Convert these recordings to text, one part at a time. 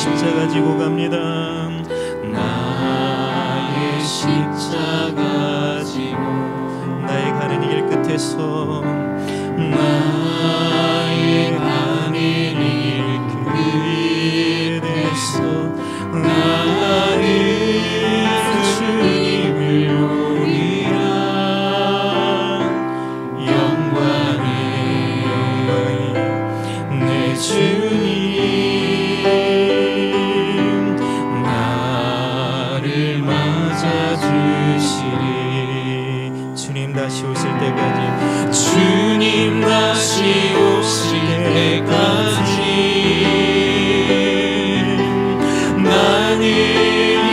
십자가 지고 갑니다. 나의 십자가 지고 나의 가는 길 끝에서 나의 가는 길 끝에서 나는 주님을 보리라. 영광의 내 주님 나를 맞아주시리. 주님 다시 오실 때까지, 주님 다시 오실 때까지 나는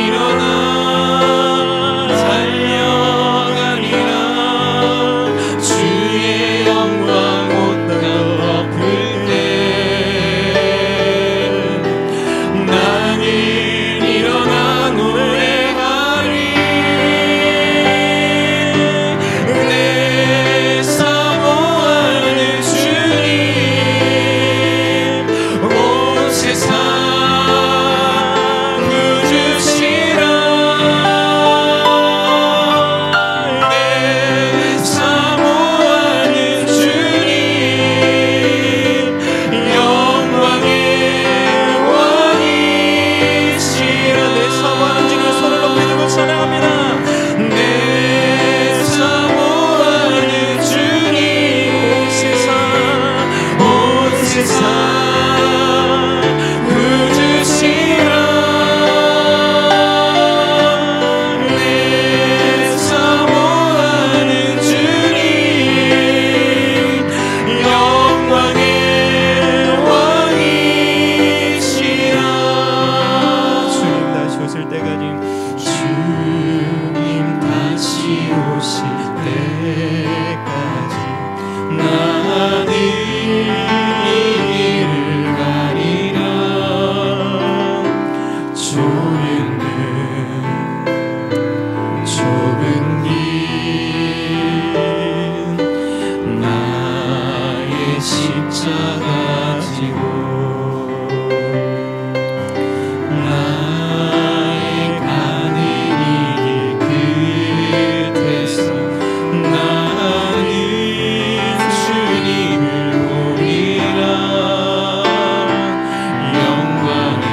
일어나 달려가리라. 주의 영광 온땅 덮을 때 나는 일어나 노래하리. 내 사모하는 주님 온 세상 구주시라. 내 사모하는 주님 영광의 왕이시라. 내 사모하는 주님 손을 높이 들고 찬양합니다. 내 사모하는 주님 온 세상 구주시라. 내 사모하는 주님 영광의 왕이시라. 주님 다시 오실 때까지, 주님 다시 오실 때까지 나는 이를 가리라. 좁은 길 나의 십자가 지고 나의 가는 이 길 끝에서 나는 주님을 보리라. 영광의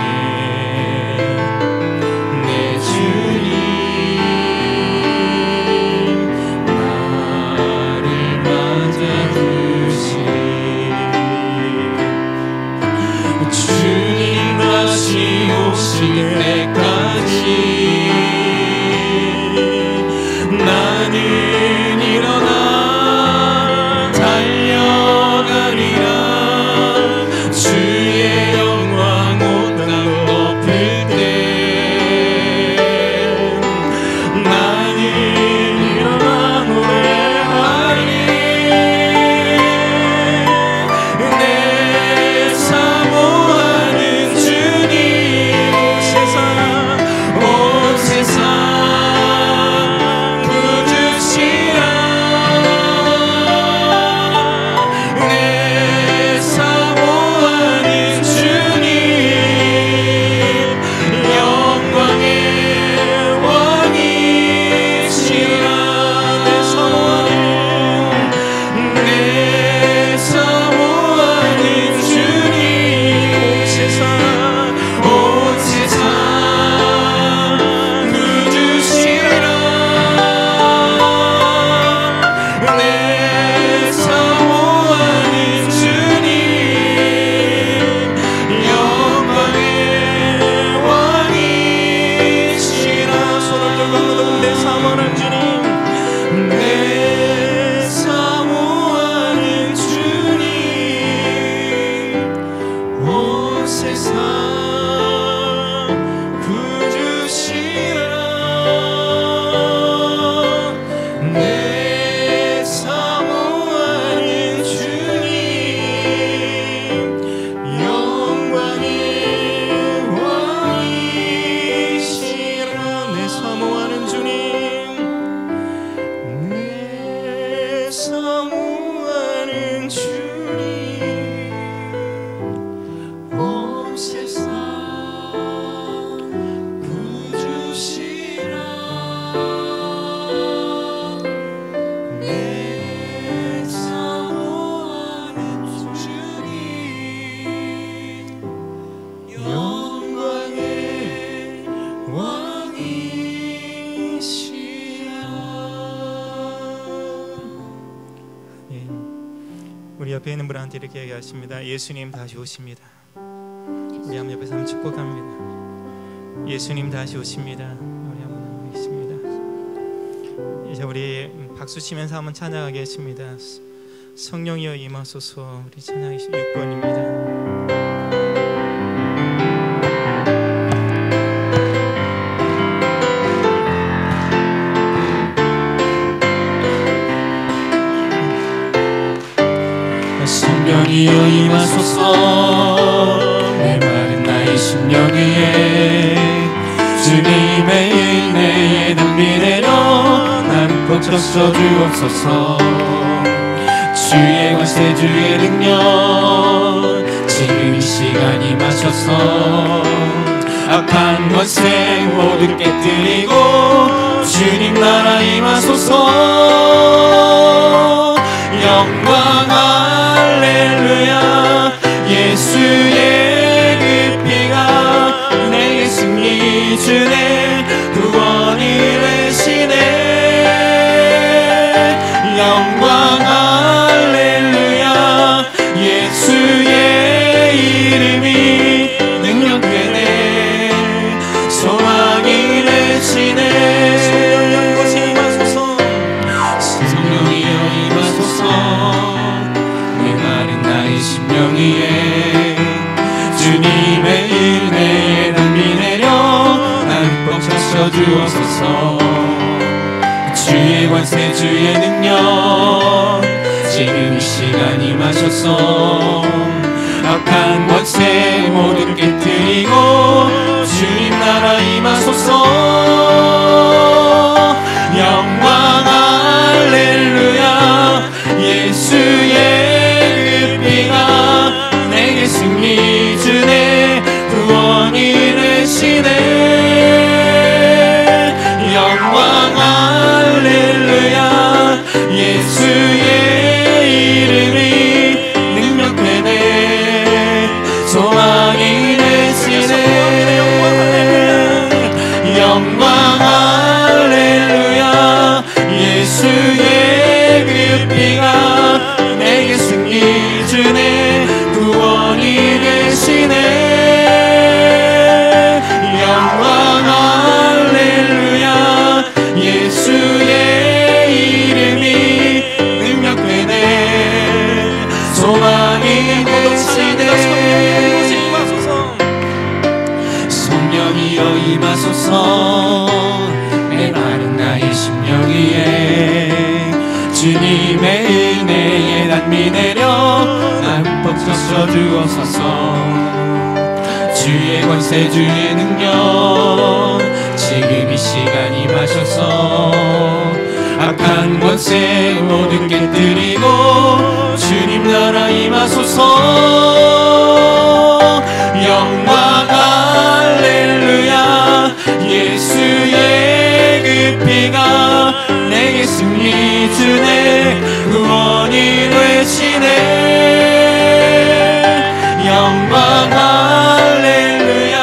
내 주님 나를 맞아주시리. 주님 다시 오실 때까지 나는 일어나 달려가리라. 주의 영광 온땅 덮을 때 나는 일어나 노래하리. 내 사모하는 주님 세상 옆에 있는 분한테 이렇게 얘기하십니다. 예수님 다시 오십니다. 우리 한번 옆에서 한번 축복합니다. 예수님 다시 오십니다. 우리 한번 하겠습니다. 이제 우리 박수 치면서 한번 찬양하겠습니다. 성령이여 임하소서. 우리 찬양이 6번입니다. 성령이여 임하소서. 메마른 나의 심령 위에 주님의 은혜에 담비 내려 나를 꽉 젖혀 주옵소서. 주의 권세 주의 능력 지금 이 시간 임하셔서 악한 권세 모두 깨뜨리고 주님 나라 임하소서. 영광 할렐루야. 예수의 그 피가 내게 승리 주네. 구원이 되시네. 영광 할렐루야. 예수의 이름이 능력되네. 소망이 되시네. 성령이여 임하소서. 메마른 나의 심령 위에 주님의 은혜에 담비 내려 나를 꽉 젖혀 주옵소서. 주의 권세 주의 능력 지금 이 시간 임하셔서 악한 권세 모두 깨뜨리고 주님 나라 임하소서. 영광 할렐루야. 예수의 그 피가 내게 승리 주네. 구원이 되시네. 영광 할렐루야. 예수의 이름이 능력되네. 소망이 되시네. 영광 할렐루야. 예수의 그 피가 내게 승리 주네. 구원이 되시네. 영광 할렐루야. 예수의 이름이 능력되네. 소망이 되시네. 성령이여 임하소서. 메마른 나의 심령 위에 주님의 은혜에 담비 내려 나를 꽉 젖혀 주옵소서. 주의 권세 주의 능력 지금 이 시간 임하셔서 악한 권세 모두 깨뜨리고 주님 나라 임하소서. 영광 할렐루야. 예수의 그 피가 내게 승리 주네. 구원이 되시네. 영광 할렐루야.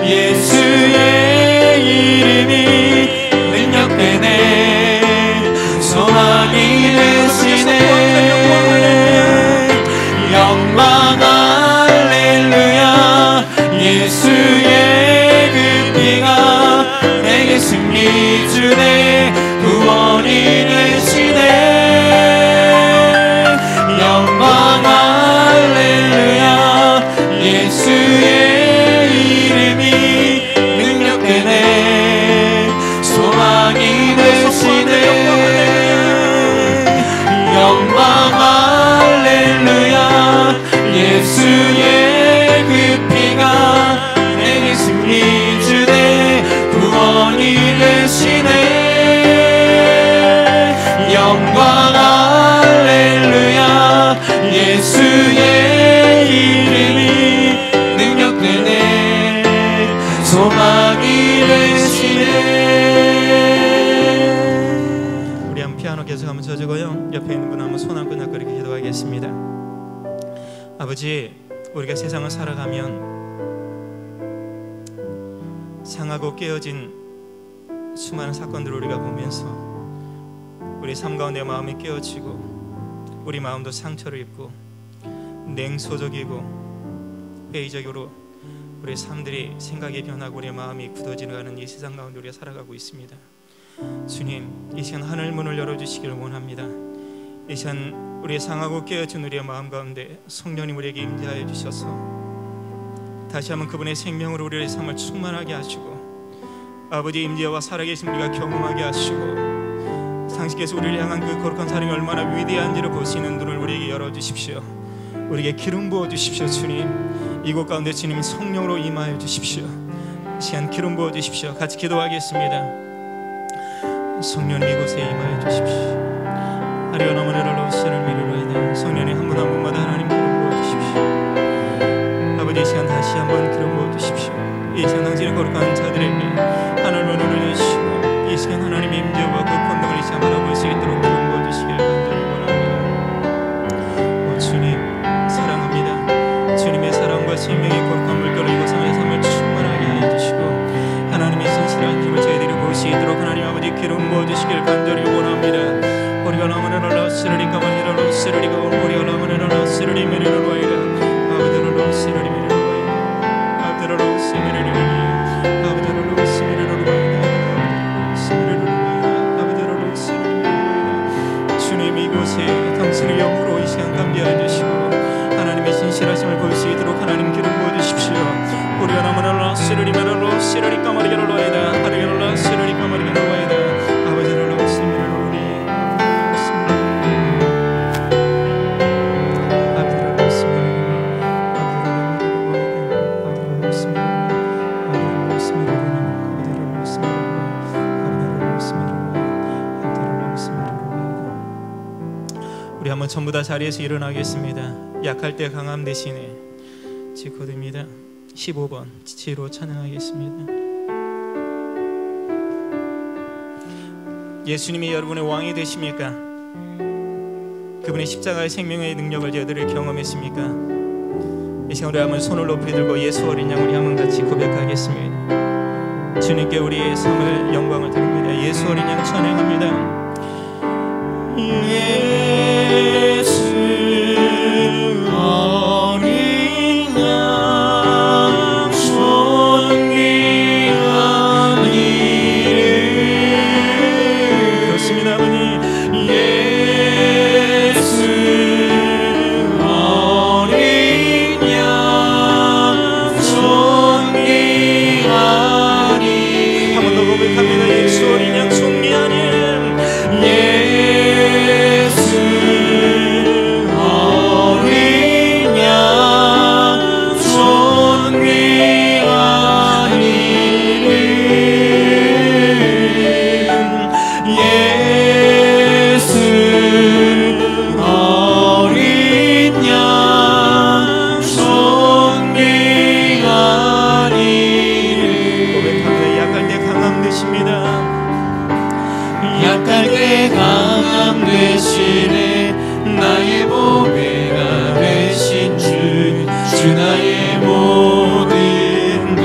예수의 이름이 능력되네. 소망이 되시네. 영광 할렐루야. 예수의 그 피가 내게 승리 주네. 구원이 되시네. 영광 할렐루야. 예수의 이름이 능력되네. 소망이 되시네. 영광 할렐루야. 예수의 그 피가 내게 승리 주네. 구원이 되시네. 영광 할렐루야. 예수의 이름이 능력되네. 소망이 되시네. 우리 한번 피아노 계속 한번 쳐주고요. 옆에 있는 분 한번 손 안고 납그리게 기도하겠습니다. 아버지, 우리가 세상을 살아가면 상하고 깨어진 수많은 사건들을 우리가 보면서 우리 삶 가운데 마음이 깨어지고 우리 마음도 상처를 입고 냉소적이고 회의적으로 우리의 삶들이 생각이 변하고 우리의 마음이 굳어지는 이 세상 가운데 우리가 살아가고 있습니다. 주님, 이 시간 하늘 문을 열어주시기를 원합니다. 이 시간 우리의 상하고 깨어진 우리의 마음 가운데 성령님 우리에게 임재하여 주셔서 다시 한번 그분의 생명으로 우리의 삶을 충만하게 하시고 아버지 임재와 살아계신 우리가 경험하게 하시고 당신께서 우리를 향한 그 거룩한 사랑이 얼마나 위대한지를 볼 수 있는 눈을 우리에게 열어주십시오. 우리에게 기름 부어주십시오. 주님, 이곳 가운데 주님 성령으로 임하여 주십시오. 이 시간 기름 부어주십시오. 같이 기도하겠습니다. 성령님 이곳에 임하여 주십시오. 하리오나무네를 로시를 미루로이다. 성령님 한 분 한 분마다 하나님 기름 부어주십시오. 아버지 이 시간 다시 한번 기름 부어주십시오. 이 시간 당신의 거룩한 자들에게 하늘을 열어주시고 이 시간 하나님의 임재와 그 권능을 이 시간 바라볼 수 있도록 기름 부어주시길 간절히 원합니다. 오 주님 사랑합니다. 주님의 사랑과 생명의 거룩한 물결로 이곳 삶의 삶을 충만하게 하여 주시고 하나님의 신실한 힘을 저희들이 볼 수 있도록 하나님 아버지 기름 부어주시길 간절히 원합니다. 우리가 라마네라 스르리가 마니라 스르리가 우리가 라마네라 스르리 메리로 와이라 아버지로 스르리 메리로 와이라 아버지로 스르리 메리 아버지로 스르리로 와이라 스르리로 와이라 아버지로 스르리 메리로 와이라 주님 이곳에 당신의 영으로 이 시간 감비하여 주시고 하나님의 신실하심을 볼 수 있도록 하나님 기름 부어주십시오. 우리가 라마네라 스르리 메리로 스르리가 마리로 와이라 하리로 스르리가 마리로 와이라 아버지로 스르리로 우리 한번 전부 다 자리에서 일어나겠습니다. 약할 때 강함 대신에 지코드입니다. 15번 지치로 찬양하겠습니다. 예수님이 여러분의 왕이 되십니까? 그분의 십자가의 생명의 능력을 저희들이 경험했습니까? 이 시간 우리 한번 손을 높이 들고 예수 어린 양 우리 한번 같이 고백하겠습니다. 주님께 우리의 삶을 영광을 드립니다. 예수 어린 양 찬양합니다. 예수 어린 양 존귀한 이름 그렇습니다 아버지. 예수 어린 양 존귀한 이름 한 번 더 고백합니다. 예수 어린 양 존귀한 이름 약할 때 강함 되시네 나의 보배가 되신 주 나의 모든 것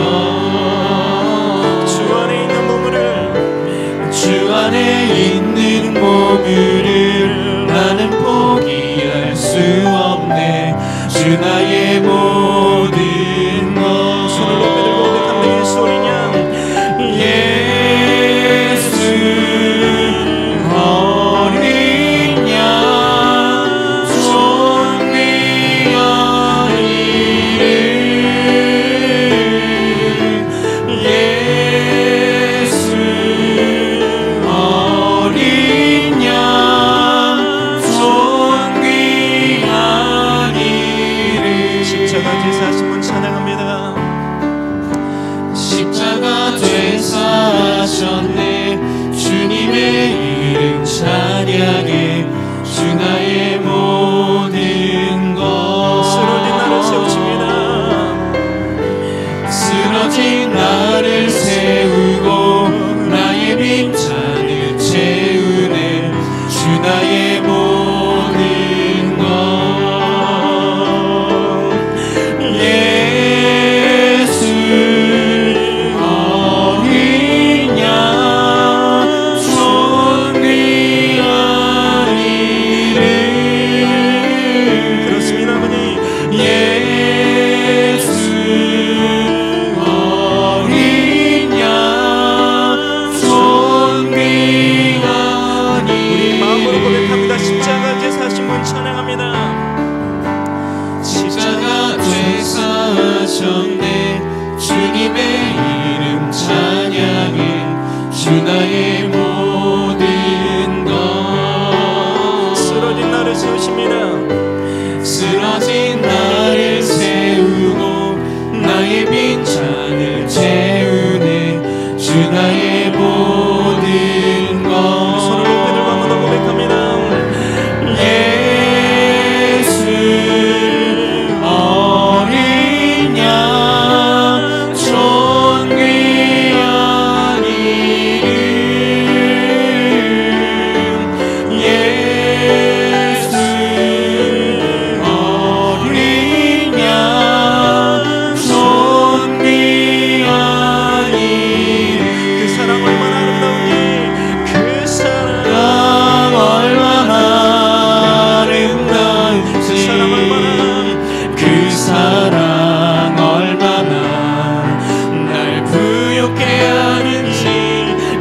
주 안에 있는 보물을 나는 포기할 수 없네 주 나의 모든 것 손을 높이 들고 고백합니다. 예수 어린 양 십자가 되사하셨네 주님의 이름 찬양해 주 나의 모든 것 쓰러진 나를 세우십니다. 쓰러진 나를 세우고 나의 빈잔을 채우네 주 나의 모든 것 예수 어린 양 주님의 이름 찬양해 주 나의 모든 것. 쓰러진 나를 세우십니다. 쓰러진 나를 세우고 나의 빈잔을 채우네 주 나의 모든 것. 손을 높이 들고 한번 더 고백합니다. 예수 어린 양 존귀한 이름 예수 어린 양 존귀한 이름. 그 사랑 얼마나 아름다운지, 그 사랑 얼마나 아름다운지 그 사랑 얼마나 그 사랑 얼마나 날 부욕해 하는지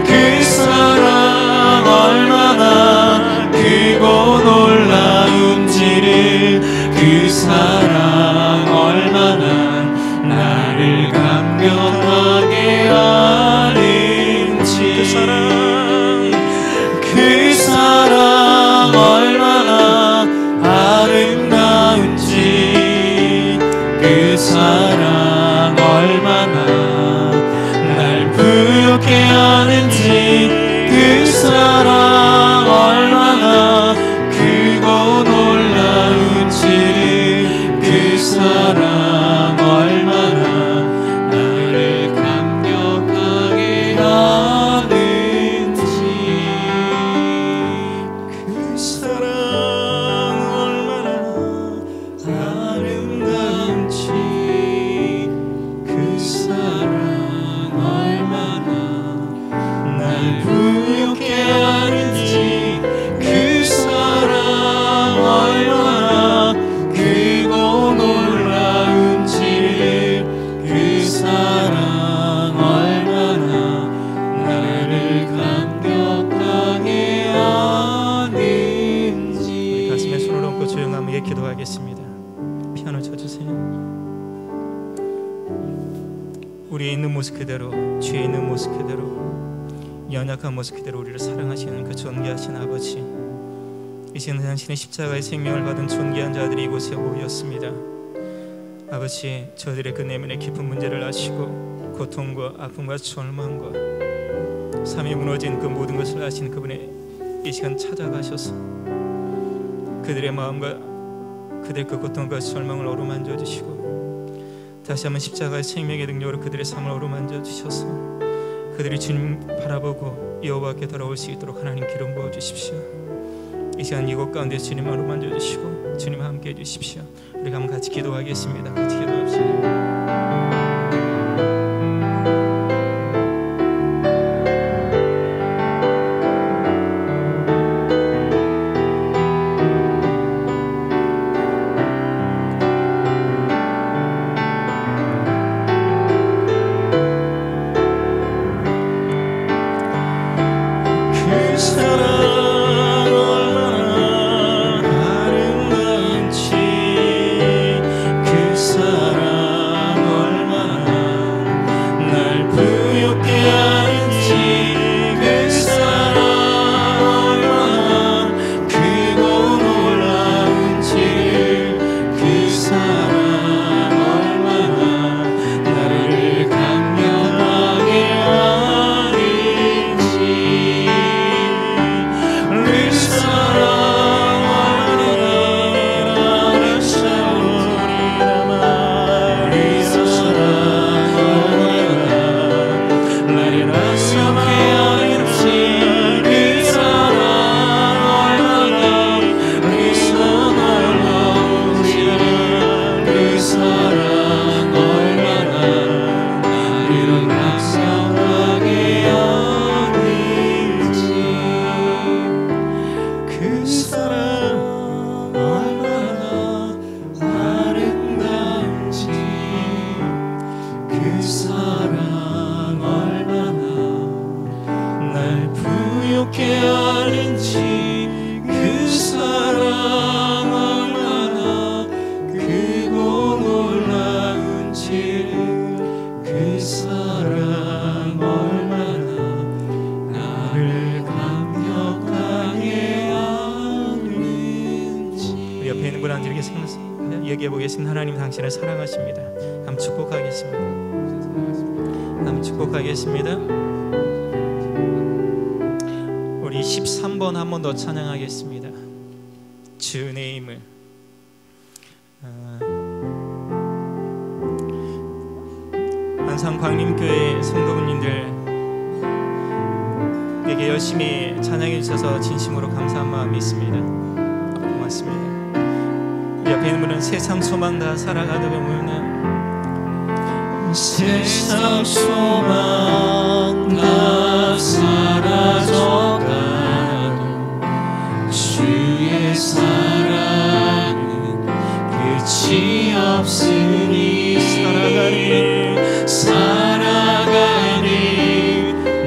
그 사랑 얼마나 크고 놀라운지를 그 사랑 얼마나 나를 감격하게 하는지 그 사랑 얼마나 아름다운지 그 사랑 얼마나 날 부욕해 하는지 그 사랑 얼마나 크고 놀라운지 그 사랑 얼마나 나를 감격하게 하는지 그 사랑 얼마나 아름다운지 그 사랑 얼마나 날 부욕해 하는지 그 사랑 얼마나 크고 놀라운지 그 사랑 얼마나 나를 감격하게 하는지. 가슴에 손을 얹고 조용하게 기도하겠습니다. 피아노 쳐주세요. 우리의 있는 모습 그대로, 죄에 있는 모습 그대로, 연약한 모습 그대로 우리를 사랑하시는 그 존귀하신 아버지, 이 시간 당신의 십자가의 생명을 받은 존귀한 자들이 이곳에 모였습니다. 아버지, 저들의 그 내면의 깊은 문제를 아시고 고통과 아픔과 절망과 삶이 무너진 그 모든 것을 아신 그분의 이 시간 찾아가셔서 그들의 마음과 그들의 그 고통과 절망을 어루만져 주시고 다시 한번 십자가의 생명의 능력으로 그들의 삶을 어루만져 주셔서 그들이 주님 바라보고 여호와께 돌아올 수 있도록 하나님 기름 부어 주십시오. 이 시간 이곳 가운데 주님 어루만져 주시고 주님 함께 해주십시오. 우리가 한번 같이 기도하겠습니다. 같이 기도합시다. 그 사랑 계신 하나님 당신을 사랑하십니다. 한번 축복하겠습니다. 한번 축복하겠습니다. 우리 13번 한 번 더 찬양하겠습니다. 주 내 힘을. 안산 광림교회 성도분님들에게 열심히 찬양해 주셔서 진심으로 감사한 마음이 있습니다. 고맙습니다. 옆에 있는 분은 세상 소망 다 살아가다 보면은 세상 소망 다 사라져가도 주의 사랑은 끝이 없으니 살아가는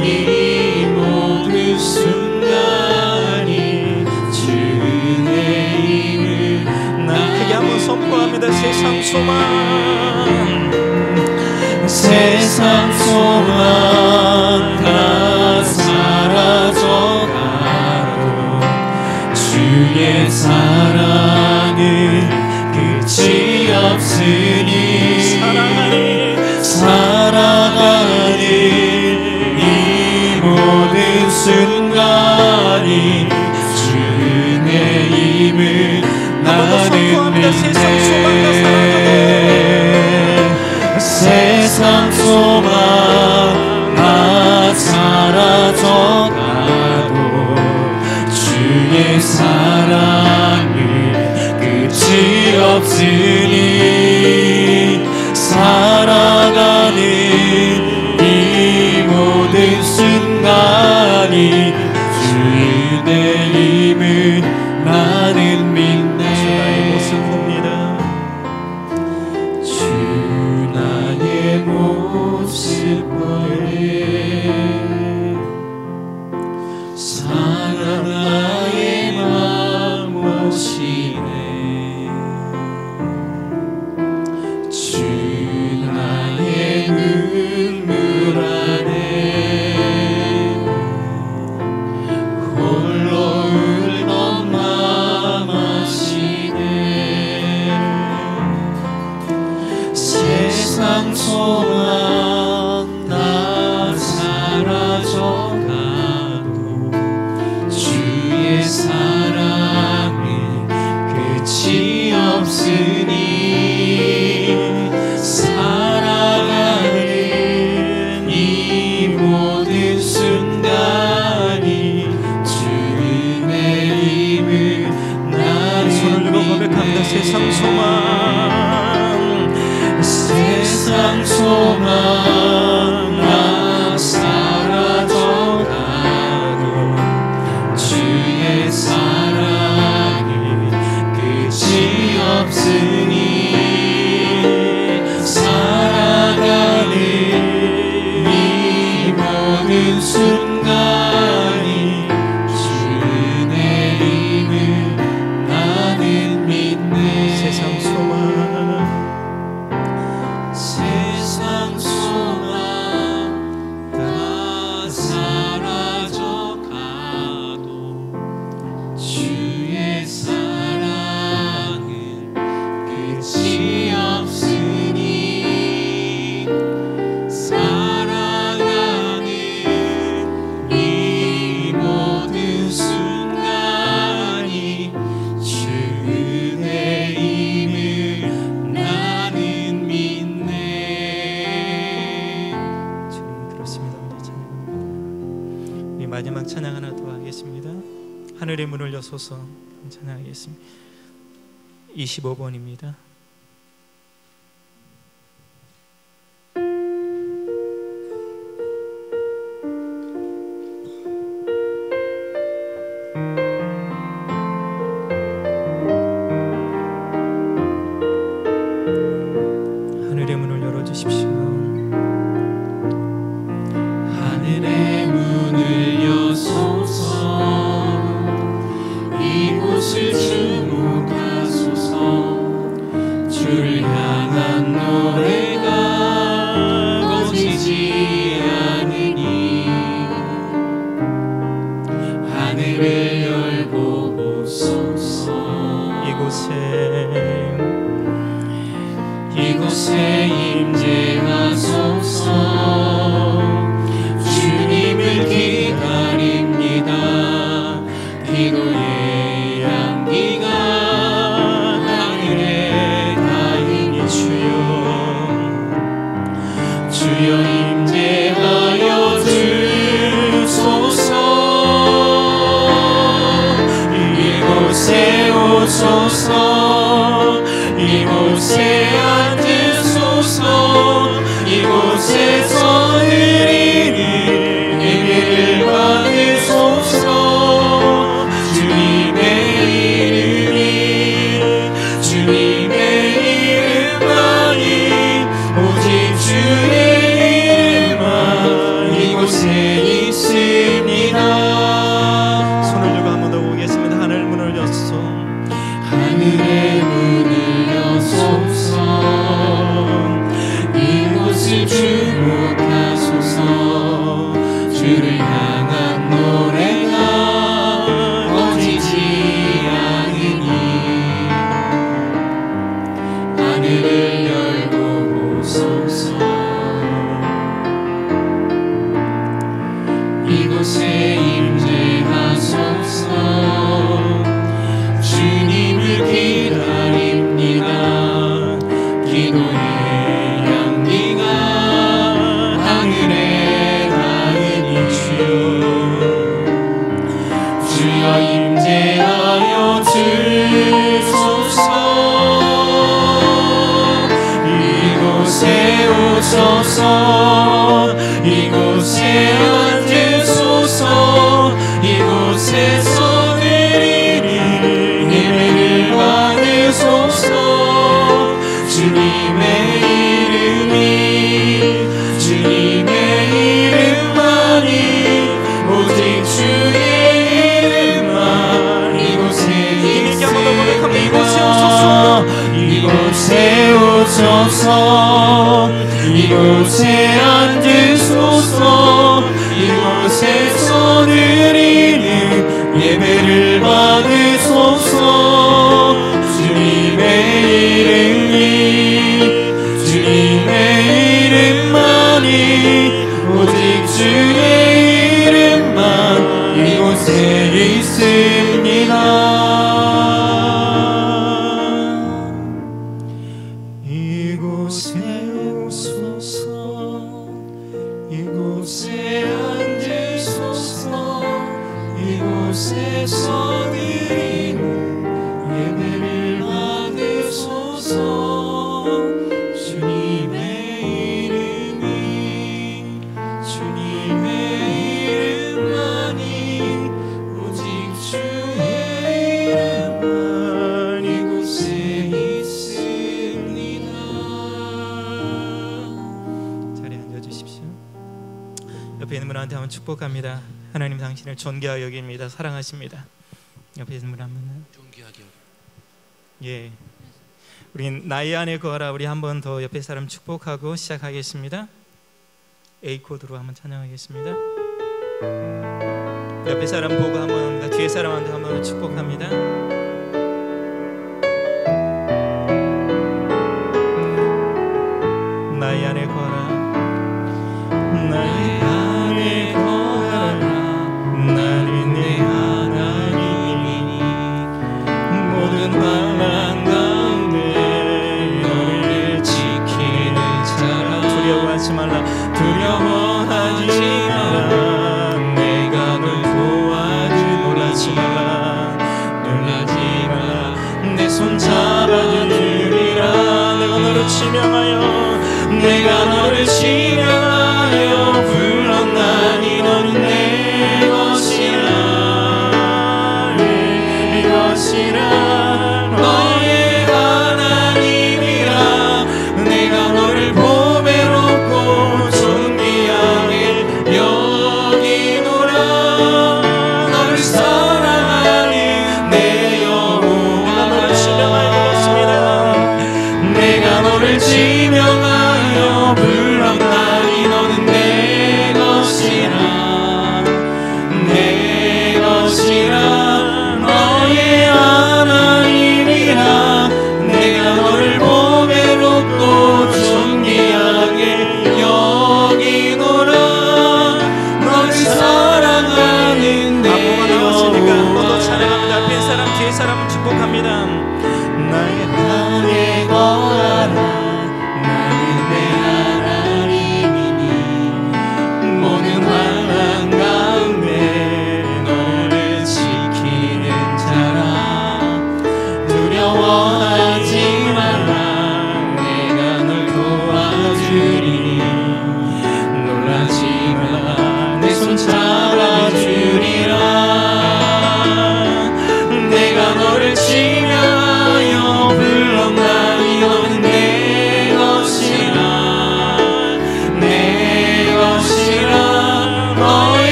이 모든 순간이 주의 힘을 나 크게 한번 선포합니다. 세상 소망 세상 소망 다 사라져가도 주의 사랑은 끝이 없으니 살아가는 이 모든 순간이 주의 힘을 나는 믿네. 세상 소망 다 사라져가도 주의 사랑은 끝이 없으니 살아가는 이 모든 순간이 주의 힘을 나는 믿네. 나의 모습 봅니다. 모습 보네. 사랑 나의 마음 오시네. 주 나의 눈물 안에 홀로 울던 맘 아시네. 세상 소망 다 사라져가도 주의 사랑은 끝이 없으니 살아가는 이 모든 순간이 주의 힘을 나는 손을 들고 고백합니다. 세상 소망 세상 소망 다 사라져가도 주의 사랑은 끝이 없으니 살아가는 이 모든 순간이 주의 힘을 나는 믿네. 세상 소망 세상 소망 다 사라져가도 주의 사랑은 끝이 없으니 살아가는 이 모든 순간이 주의 힘을 나는 믿네. 주님 그렇습니다. 우리 찬양합니다. 우리 마지막 찬양 하나 더 하겠습니다. 하늘의 문을 여소서 찬양하겠습니다. 25번입니다. 하늘의 문을 열어주십시오. 하늘의 문을 여소서 이곳을 주목하소서. 주를 향한 노래가 꺼지지 않으니 하늘을 열고 보소서. 이곳에 이곳에 임재하소서. 주님을 기다립니다. 기도의 향기가 하늘에 닿으니 주여 임재하여 주소서. 이곳에 오소서. 이곳에 앉으소서. 이곳에서 드리는 예배를 받으소서. 주님의 이름만이 오직 주의 이름만 이곳에 이곳에 오소서. 이곳에 앉으소서. 이곳에서 드리는 예배를 받으소서. 주님의 이름만이 오직 주의 이름만 이곳에 있습니다. 이곳에 오소서. 이곳에 앉으소서. 이곳에서 드리는 예배를 받으소서. 주님의 이름만이 오직 주의 이름만 이곳에 있습니다. 자리에 앉아주십시오. 옆에 있는 분한테 한번 축복합니다. 하나님 당신을 존귀하게 여깁니다. 사랑하십니다. 옆에 있는 분 한 분은 존귀하게 예, 우리 나의 안에 거하라. 우리 한 번 더 옆에 사람 축복하고 시작하겠습니다. A 코드로 한번 찬양하겠습니다. 옆에 사람 보고 한번 뒤에 사람한테 한번 축복합니다. 나의 안에 거하라. 나의 안에 거하라. 나는 내 하나님이니 모든 환난 가운데 너를 지키는 자라. 두려워하지 말라. 두려워하지 말라. 내가 널 도와줄. 놀라지 말라. 놀라지 말라. 내 손 잡아주리라. 내가 너를 지명하여 내가 너를 지명하여 불렀나니 너는 내 것이라. 내 것이라. 너의 하나님이라. 내가 너를 보배롭고 존귀하게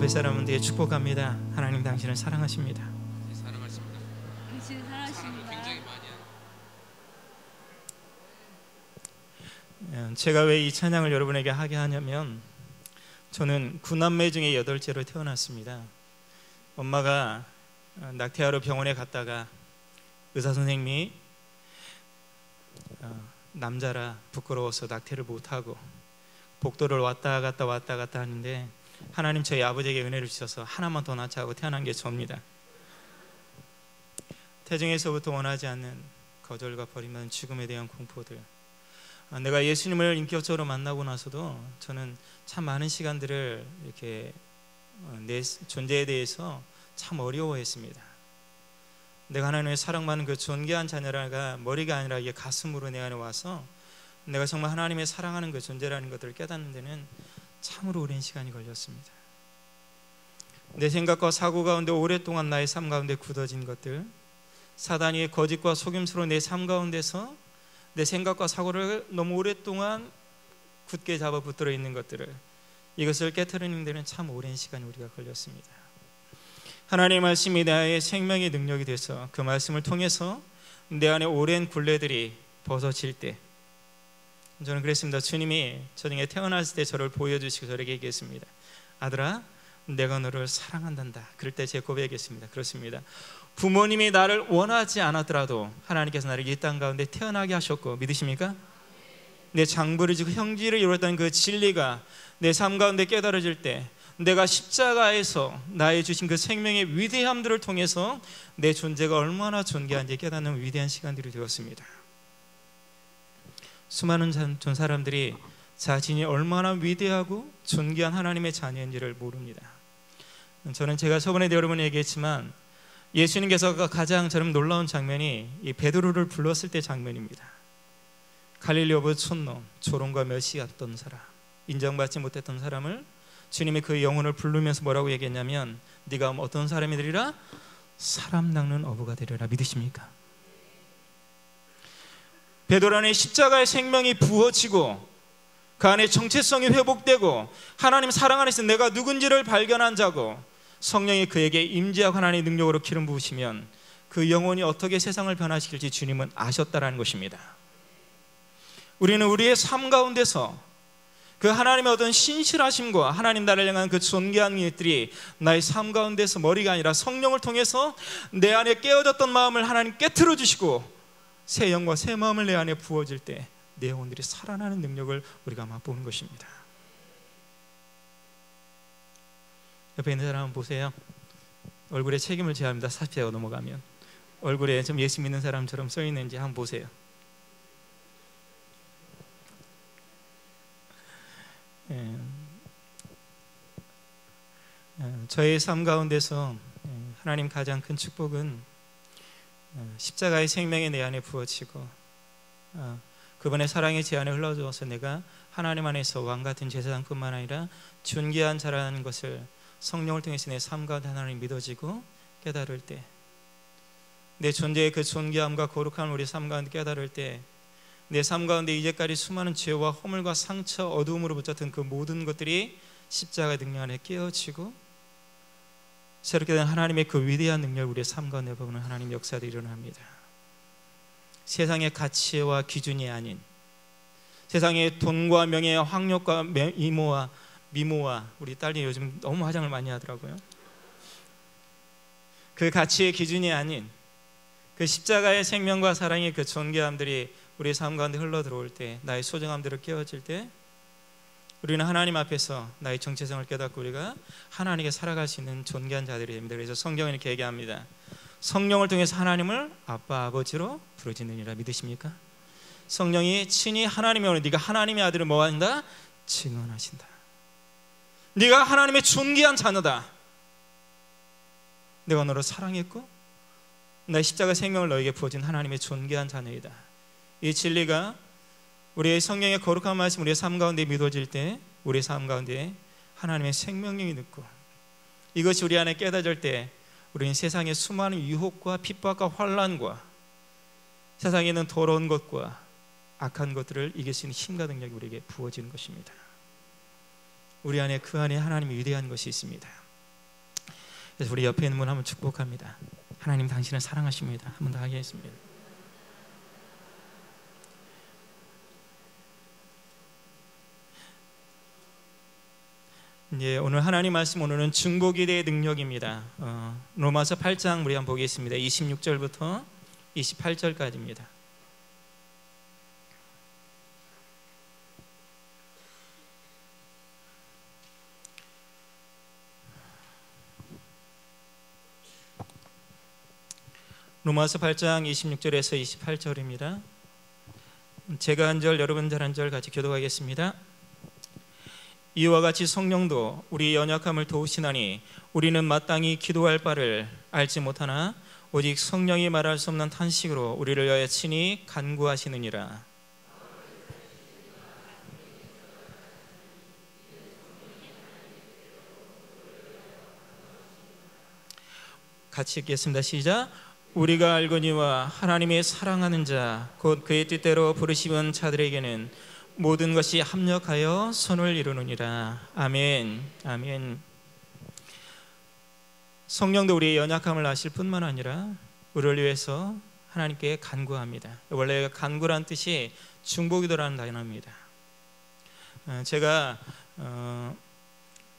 옆에 사람들에게 축복합니다. 하나님 당신을 사랑하십니다. 사랑하십니다. 당신 사랑하십니다. 굉장히 많이 하는. 제가 왜 이 찬양을 여러분에게 하게 하냐면, 저는 9남매 중에 8째로 태어났습니다. 엄마가 낙태하러 병원에 갔다가 의사 선생님이 남자라 부끄러워서 낙태를 못하고 복도를 왔다 갔다 하는데, 하나님 저희 아버지에게 은혜를 주셔서 하나만 더 낳자 하고 태어난 게 저입니다. 태중에서부터 원하지 않는 거절과 버림받은 죽음에 대한 공포들, 내가 예수님을 인격적으로 만나고 나서도 저는 참 많은 시간들을 이렇게 내 존재에 대해서 참 어려워했습니다. 내가 하나님의 사랑받는 그 존귀한 자녀라가 머리가 아니라 이게 가슴으로 내 안에 와서 내가 정말 하나님의 사랑하는 그 존재라는 것들을 깨닫는 데는 참으로 오랜 시간이 걸렸습니다. 내 생각과 사고 가운데 오랫동안 나의 삶 가운데 굳어진 것들, 사단이 거짓과 속임수로 내 삶 가운데서 내 생각과 사고를 너무 오랫동안 굳게 잡아 붙들어 있는 것들을, 이것을 깨트리는 데는 참 오랜 시간이 우리가 걸렸습니다. 하나님의 말씀이 나의 생명의 능력이 돼서 그 말씀을 통해서 내 안에 오랜 굴레들이 벗어질 때, 저는 그랬습니다. 주님이 저에게 태어났을 때 저를 보여주시고 저에게 얘기했습니다. 아들아, 내가 너를 사랑한단다. 그럴 때 제 고백했습니다. 그렇습니다. 부모님이 나를 원하지 않았더라도 하나님께서 나를 이 땅 가운데 태어나게 하셨고, 믿으십니까? 내 장부를 지고 형질을 이루었다는 그 진리가 내 삶 가운데 깨달아질 때, 내가 십자가에서 나의 주신 그 생명의 위대함들을 통해서 내 존재가 얼마나 존귀한지 깨닫는 위대한 시간들이 되었습니다. 수많은 전 사람들이 자신이 얼마나 위대하고 존귀한 하나님의 자녀인지를 모릅니다. 저는 제가 저번에도 여러분에게 얘기했지만, 예수님께서 가장 저는 놀라운 장면이 이 베드로를 불렀을 때 장면입니다. 갈릴리 오브 촌놈, 조롱과 멸시했던 사람, 인정받지 못했던 사람을 주님이 그 영혼을 부르면서 뭐라고 얘기했냐면, 네가 어떤 사람이 되리라? 사람 낚는 어부가 되리라. 믿으십니까? 베드로 안에 십자가의 생명이 부어지고 그 안에 정체성이 회복되고 하나님 사랑 안에서 내가 누군지를 발견한 자고, 성령이 그에게 임재하고 하나님의 능력으로 기름 부으시면 그 영혼이 어떻게 세상을 변화시킬지 주님은 아셨다라는 것입니다. 우리는 우리의 삶 가운데서 그 하나님의 어떤 신실하심과 하나님 나라를 향한 그 존귀한 일들이 나의 삶 가운데서 머리가 아니라 성령을 통해서 내 안에 깨어졌던 마음을 하나님 깨트려 주시고 새 영과 새 마음을 내 안에 부어질 때 내 영혼들이 살아나는 능력을 우리가 맛보는 것입니다. 옆에 있는 사람 한번 보세요. 얼굴에 책임을 져야 합니다. 40대가 넘어가면 얼굴에 좀 예수 믿는 사람처럼 써 있는지 한번 보세요. 저의 삶 가운데서 하나님 가장 큰 축복은 십자가의 생명이 내 안에 부어지고 그분의 사랑이 제 안에 흘러줘서 내가 하나님 안에서 왕같은 제사장뿐만 아니라 존귀한 자라는 것을 성령을 통해서 내 삶 가운데 하나님 믿어지고 깨달을 때, 내 존재의 그 존귀함과 거룩함을 우리 삶 가운데 깨달을 때, 내 삶 가운데 이제까지 수많은 죄와 허물과 상처, 어두움으로 붙잡던 그 모든 것들이 십자가의 능력 안에 깨어지고 새롭게 된 하나님의 그 위대한 능력을 우리의 삶 가운데 보는 하나님 역사들이 일어납니다. 세상의 가치와 기준이 아닌, 세상의 돈과 명예와 학력과 이모와 미모와, 우리 딸이 요즘 너무 화장을 많이 하더라고요. 그 가치의 기준이 아닌 그 십자가의 생명과 사랑의 그 존귀함들이 우리의 삶 가운데 흘러들어올 때, 나의 소중함들을 깨어질 때 우리는 하나님 앞에서 나의 정체성을 깨닫고 우리가 하나님께 살아갈 수 있는 존귀한 자들이 됩니다. 그래서 성경은 이렇게 얘기합니다. 성령을 통해서 하나님을 아빠 아버지로 부르짖느니라. 믿으십니까? 성령이 친히 하나님의 오늘 네가 하나님의 아들을 뭐한다? 증언하신다. 네가 하나님의 존귀한 자녀다. 내가 너를 사랑했고 나의 십자가 생명을 너에게 부어준 하나님의 존귀한 자녀이다. 이 진리가 우리의 성령의 거룩한 말씀 우리의 삶 가운데 믿어질 때 우리의 삶 가운데 하나님의 생명력이 있고, 이것이 우리 안에 깨달을 때 우리는 세상의 수많은 유혹과 핍박과 환난과 세상에 있는 더러운 것과 악한 것들을 이길 수 있는 힘과 능력이 우리에게 부어지는 것입니다. 우리 안에 그 안에 하나님의 위대한 것이 있습니다. 그래서 우리 옆에 있는 분 한번 축복합니다. 하나님 당신을 사랑하십니다. 한번 더 하겠습니다. 이제 오늘 하나님 말씀, 오늘은 중보기도의 능력입니다. 로마서 8장 우리 한번 보겠습니다. 26절부터 28절까지입니다. 로마서 8장 26절에서 28절입니다. 제가 한 절, 여러분들 한 절 같이 교독하겠습니다. 이와 같이 성령도 우리 연약함을 도우시나니 우리는 마땅히 기도할 바를 알지 못하나 오직 성령이 말할 수 없는 탄식으로 우리를 위하여 친히 간구하시느니라. 같이 읽겠습니다. 시작. 우리가 알거니와 하나님의 사랑하는 자 곧 그의 뜻대로 부르심은 자들에게는 모든 것이 합력하여 선을 이루느니라. 아멘. 아멘. 성령도 우리의 연약함을 아실 뿐만 아니라 우리를 위해서 하나님께 간구합니다. 원래 간구란 뜻이 중보기도라는 단어입니다. 제가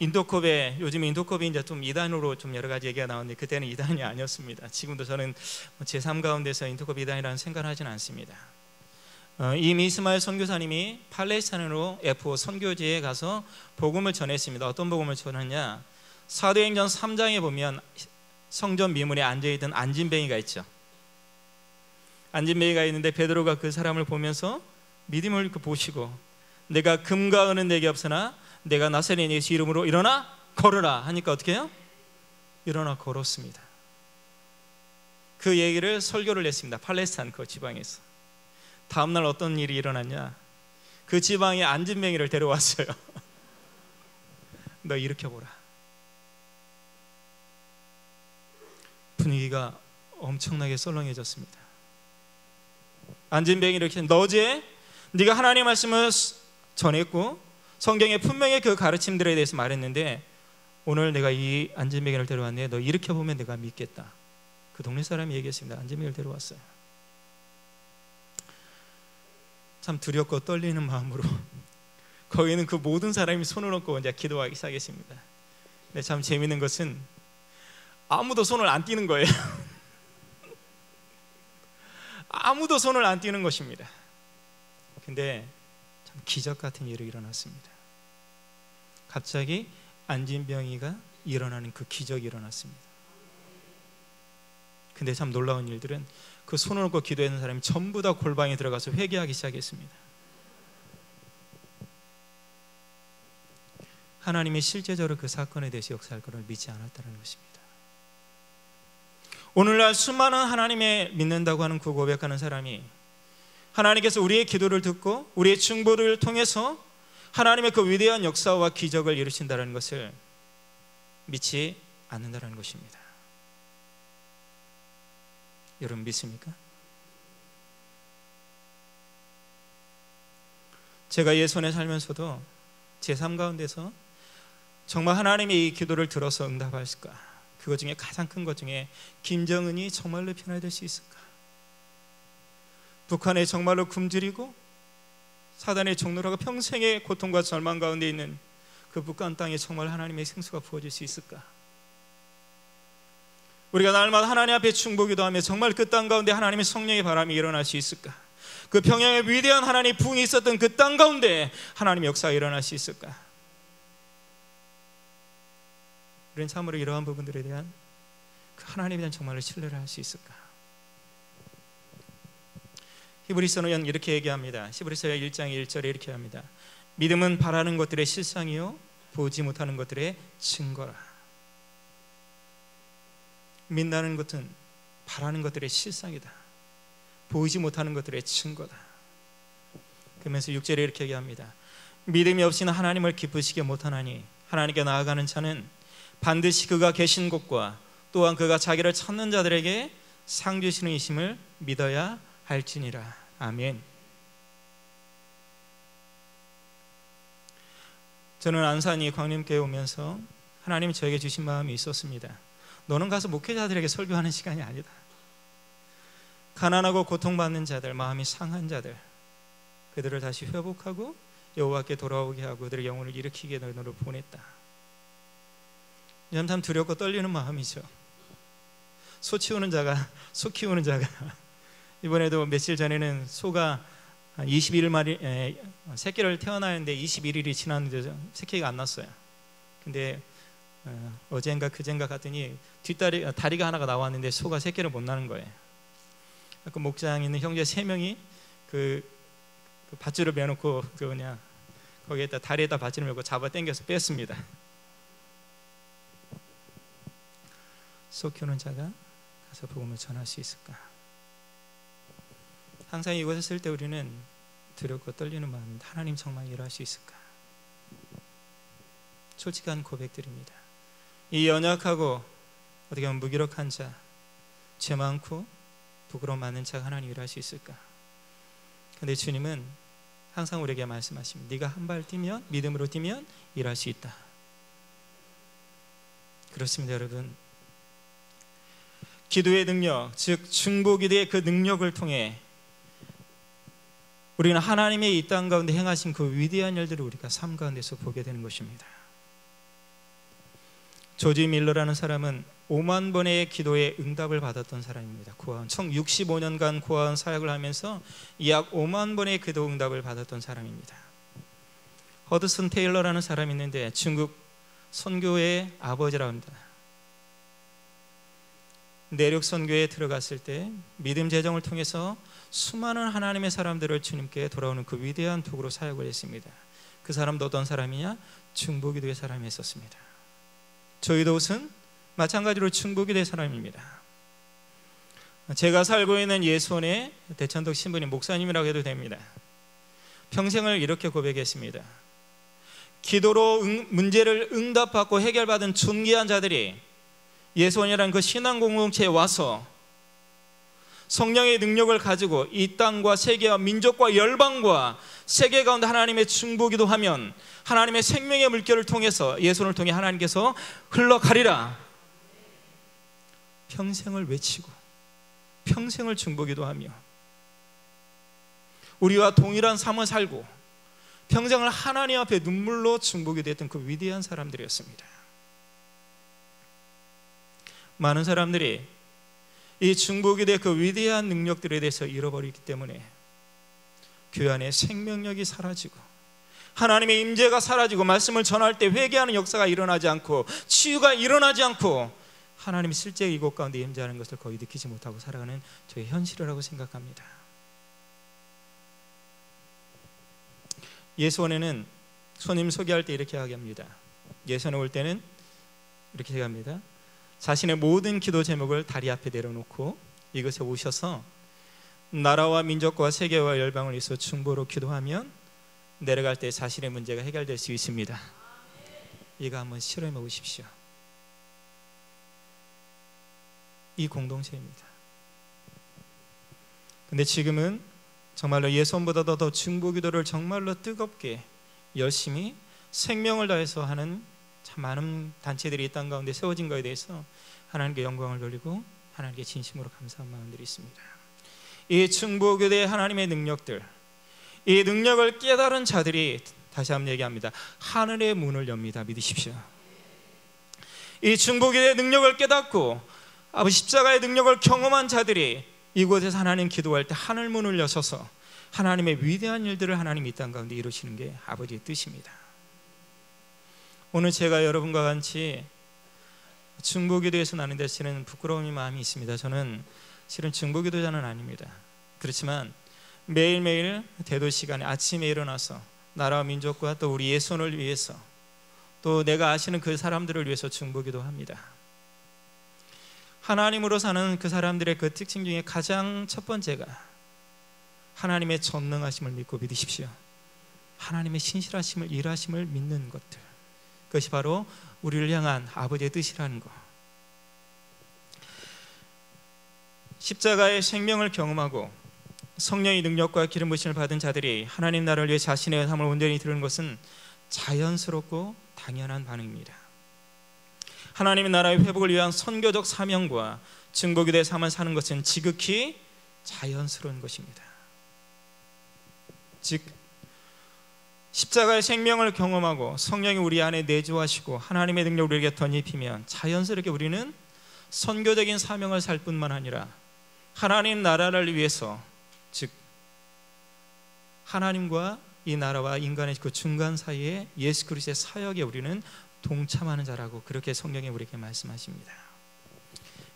인도컵에, 요즘 인도컵이 이제 좀 2단으로 좀 여러 가지 얘기가 나오는데 그때는 2단이 아니었습니다. 지금도 저는 제3 가운데서 인도컵 2단이라는 생각을 하지는 않습니다. 이미 이스마엘 선교사님이 팔레스타인으로 F5 선교지에 가서 복음을 전했습니다. 어떤 복음을 전했냐? 사도행전 3장에 보면 성전 미문에 앉아있던 안진뱅이가 있죠. 안진뱅이가 있는데 베드로가 그 사람을 보면서 믿음을 보시고 내가 금과 은은 내게 없으나 내가 나사렛 예수 이름으로 일어나 걸으라 하니까 어떻게 해요? 일어나 걸었습니다. 그 얘기를 설교를 했습니다. 팔레스타인 그 지방에서. 다음날 어떤 일이 일어났냐? 그 지방에 안진뱅이를 데려왔어요. 너 일으켜보라. 분위기가 엄청나게 썰렁해졌습니다. 안진뱅이를 이렇게 너제 네가 하나님의 말씀을 전했고 성경에 분명히 그 가르침들에 대해서 말했는데 오늘 내가 이 안진뱅이를 데려왔네. 너 일으켜보면 내가 믿겠다. 그 동네 사람이 얘기했습니다. 안진뱅이를 데려왔어요. 참 두렵고 떨리는 마음으로 거기는 그 모든 사람이 손을 얹고 이제 기도하기 시작했습니다. 근데 참 재미있는 것은 아무도 손을 안 띄는 거예요. 아무도 손을 안 띄는 것입니다. 근데 참 기적 같은 일이 일어났습니다. 갑자기 안진병이가 일어나는 그 기적이 일어났습니다. 근데 참 놀라운 일들은 그 손을 얹고 기도하는 사람이 전부 다 골방에 들어가서 회개하기 시작했습니다. 하나님이 실제적으로 그 사건에 대해서 역사할 것을 믿지 않았다는 것입니다. 오늘날 수많은 하나님의 믿는다고 하는 그 고백하는 사람이 하나님께서 우리의 기도를 듣고 우리의 중보를 통해서 하나님의 그 위대한 역사와 기적을 이루신다는 것을 믿지 않는다는 것입니다. 여러분 믿습니까? 제가 예손에 살면서도 제 삶 가운데서 정말 하나님의 이 기도를 들어서 응답하실까? 그것 중에 가장 큰 것 중에 김정은이 정말로 변화될 수 있을까? 북한에 정말로 굶주리고 사단의 종로라고 평생의 고통과 절망 가운데 있는 그 북한 땅에 정말 하나님의 생수가 부어질 수 있을까? 우리가 날마다 하나님 앞에 중보기도하며 정말 그 땅 가운데 하나님의 성령의 바람이 일어날 수 있을까? 그 평양의 위대한 하나님의 부흥이 있었던 그 땅 가운데 하나님의 역사가 일어날 수 있을까? 우리는 참으로 이러한 부분들에 대한 그 하나님에 대한 정말로 신뢰를 할 수 있을까? 히브리서는 이렇게 얘기합니다. 히브리서 1장 1절에 이렇게 합니다. 믿음은 바라는 것들의 실상이요 보지 못하는 것들의 증거라. 믿는 것은 바라는 것들의 실상이다. 보이지 못하는 것들의 증거다. 그러면서 6절에 이렇게 얘기합니다. 믿음이 없이는 하나님을 기쁘시게 못하나니 하나님께 나아가는 자는 반드시 그가 계신 곳과 또한 그가 자기를 찾는 자들에게 상 주시는 이심을 믿어야 할지니라. 아멘. 저는 안산이 광림교회 오면서 하나님이 저에게 주신 마음이 있었습니다. 너는 가서 목회자들에게 설교하는 시간이 아니다. 가난하고 고통받는 자들, 마음이 상한 자들, 그들을 다시 회복하고 여호와께 돌아오게 하고 그들의 영혼을 일으키게 너를 보냈다. 참 두렵고 떨리는 마음이죠. 소 키우는 자가 이번에도 며칠 전에는 소가 21마리 새끼를 태어나는데 21일이 지났는데 새끼가 안 났어요. 근데 어젠가 그젠가 갔더니 다리가 하나가 나왔는데 소가 새끼를 못 낳는 거예요. 그 목장에 있는 형제 3명이 그 밧줄을 매놓고 거기에다 다리에다 밧줄을 매고 잡아 당겨서 뺐습니다. 소 키우는 자가 가서 복음을 전할 수 있을까? 항상 이곳에 있을 때 우리는 두렵고 떨리는 마음입니다. 하나님 정말 일할 수 있을까? 솔직한 고백드립니다. 이 연약하고 어떻게 보면 무기력한 자, 죄 많고 부끄러움 많은 자가 하나님 일할 수 있을까? 그런데 주님은 항상 우리에게 말씀하십니다. 네가 한 발 뛰면, 믿음으로 뛰면 일할 수 있다. 그렇습니다, 여러분. 기도의 능력, 즉 중보기도의 그 능력을 통해 우리는 하나님의 이 땅 가운데 행하신 그 위대한 일들을 우리가 삶 가운데서 보게 되는 것입니다. 조지 밀러라는 사람은 5만 번의 기도에 응답을 받았던 사람입니다. 총 65년간 고아원 사역을 하면서 약 5만 번의 기도 응답을 받았던 사람입니다. 허드슨 테일러라는 사람이 있는데 중국 선교의 아버지라고 합니다. 내륙 선교에 들어갔을 때 믿음 재정을 통해서 수많은 하나님의 사람들을 주님께 돌아오는 그 위대한 도구로 사역을 했습니다. 그 사람도 어떤 사람이냐? 중보기도의 사람이었습니다. 조이도웃은 마찬가지로 중보기도의 사람입니다. 제가 살고 있는 예수원의 대천동 신부님 목사님이라고 해도 됩니다. 평생을 이렇게 고백했습니다. 기도로 문제를 응답받고 해결받은 존귀한 자들이 예수원이라는 그 신앙 공동체에 와서 성령의 능력을 가지고 이 땅과 세계와 민족과 열방과 세계 가운데 하나님의 중보기도 하면 하나님의 생명의 물결을 통해서 예수를 통해 하나님께서 흘러가리라. 평생을 외치고 평생을 중보기도하며 우리와 동일한 삶을 살고 평생을 하나님 앞에 눈물로 중보기도했던 그 위대한 사람들이었습니다. 많은 사람들이 이 중보기도의 그 위대한 능력들에 대해서 잃어버리기 때문에 교회 안에 생명력이 사라지고 하나님의 임재가 사라지고 말씀을 전할 때 회개하는 역사가 일어나지 않고 치유가 일어나지 않고 하나님이 실제 이곳 가운데 임재하는 것을 거의 느끼지 못하고 살아가는 저의 현실이라고 생각합니다. 예수원에는 손님 소개할 때 이렇게 이야기합니다. 예수원에 올 때는 이렇게 얘기합니다. 자신의 모든 기도 제목을 다리 앞에 내려놓고 이것에 오셔서 나라와 민족과 세계와 열방을 위해서 중보로 기도하면 내려갈 때 자신의 문제가 해결될 수 있습니다. 이거 한번 실험해 보십시오. 이 공동체입니다. 근데 지금은 정말로 예수원보다도 더 중보기도를 정말로 뜨겁게 열심히 생명을 다해서 하는 참 많은 단체들이 이 땅 가운데 세워진 것에 대해서 하나님께 영광을 돌리고 하나님께 진심으로 감사한 마음들이 있습니다. 이 중보기도의 하나님의 능력들, 이 능력을 깨달은 자들이 다시 한번 얘기합니다. 하늘의 문을 엽니다. 믿으십시오. 이 중보기도의 능력을 깨닫고 아버지 십자가의 능력을 경험한 자들이 이곳에서 하나님 기도할 때 하늘 문을 여셔서 하나님의 위대한 일들을 하나님 이 땅 가운데 이루시는 게 아버지의 뜻입니다. 오늘 제가 여러분과 같이 중보기도에서 나는 데 실은 부끄러움이 마음이 있습니다. 저는 실은 중보기도자는 아닙니다. 그렇지만 매일매일 대도 시간에 아침에 일어나서 나라와 민족과 또 우리 예수를 위해서 또 내가 아시는 그 사람들을 위해서 중보기도합니다. 하나님으로 사는 그 사람들의 그 특징 중에 가장 첫 번째가 하나님의 전능하심을 믿고 믿으십시오. 하나님의 신실하심을 일하심을 믿는 것들, 그것이 바로 우리를 향한 아버지의 뜻이라는 것. 십자가의 생명을 경험하고 성령의 능력과 기름 부으심을 받은 자들이 하나님 나라를 위해 자신의 삶을 온전히 드리는 것은 자연스럽고 당연한 반응입니다. 하나님의 나라의 회복을 위한 선교적 사명과 중보기도의 삶을 사는 것은 지극히 자연스러운 것입니다. 즉 십자가의 생명을 경험하고 성령이 우리 안에 내주하시고 하나님의 능력을 우리에게 덧입히면 자연스럽게 우리는 선교적인 사명을 살 뿐만 아니라 하나님 나라를 위해서, 즉 하나님과 이 나라와 인간의 그 중간 사이에 예수 그리스도의 사역에 우리는 동참하는 자라고 그렇게 성경이 우리에게 말씀하십니다.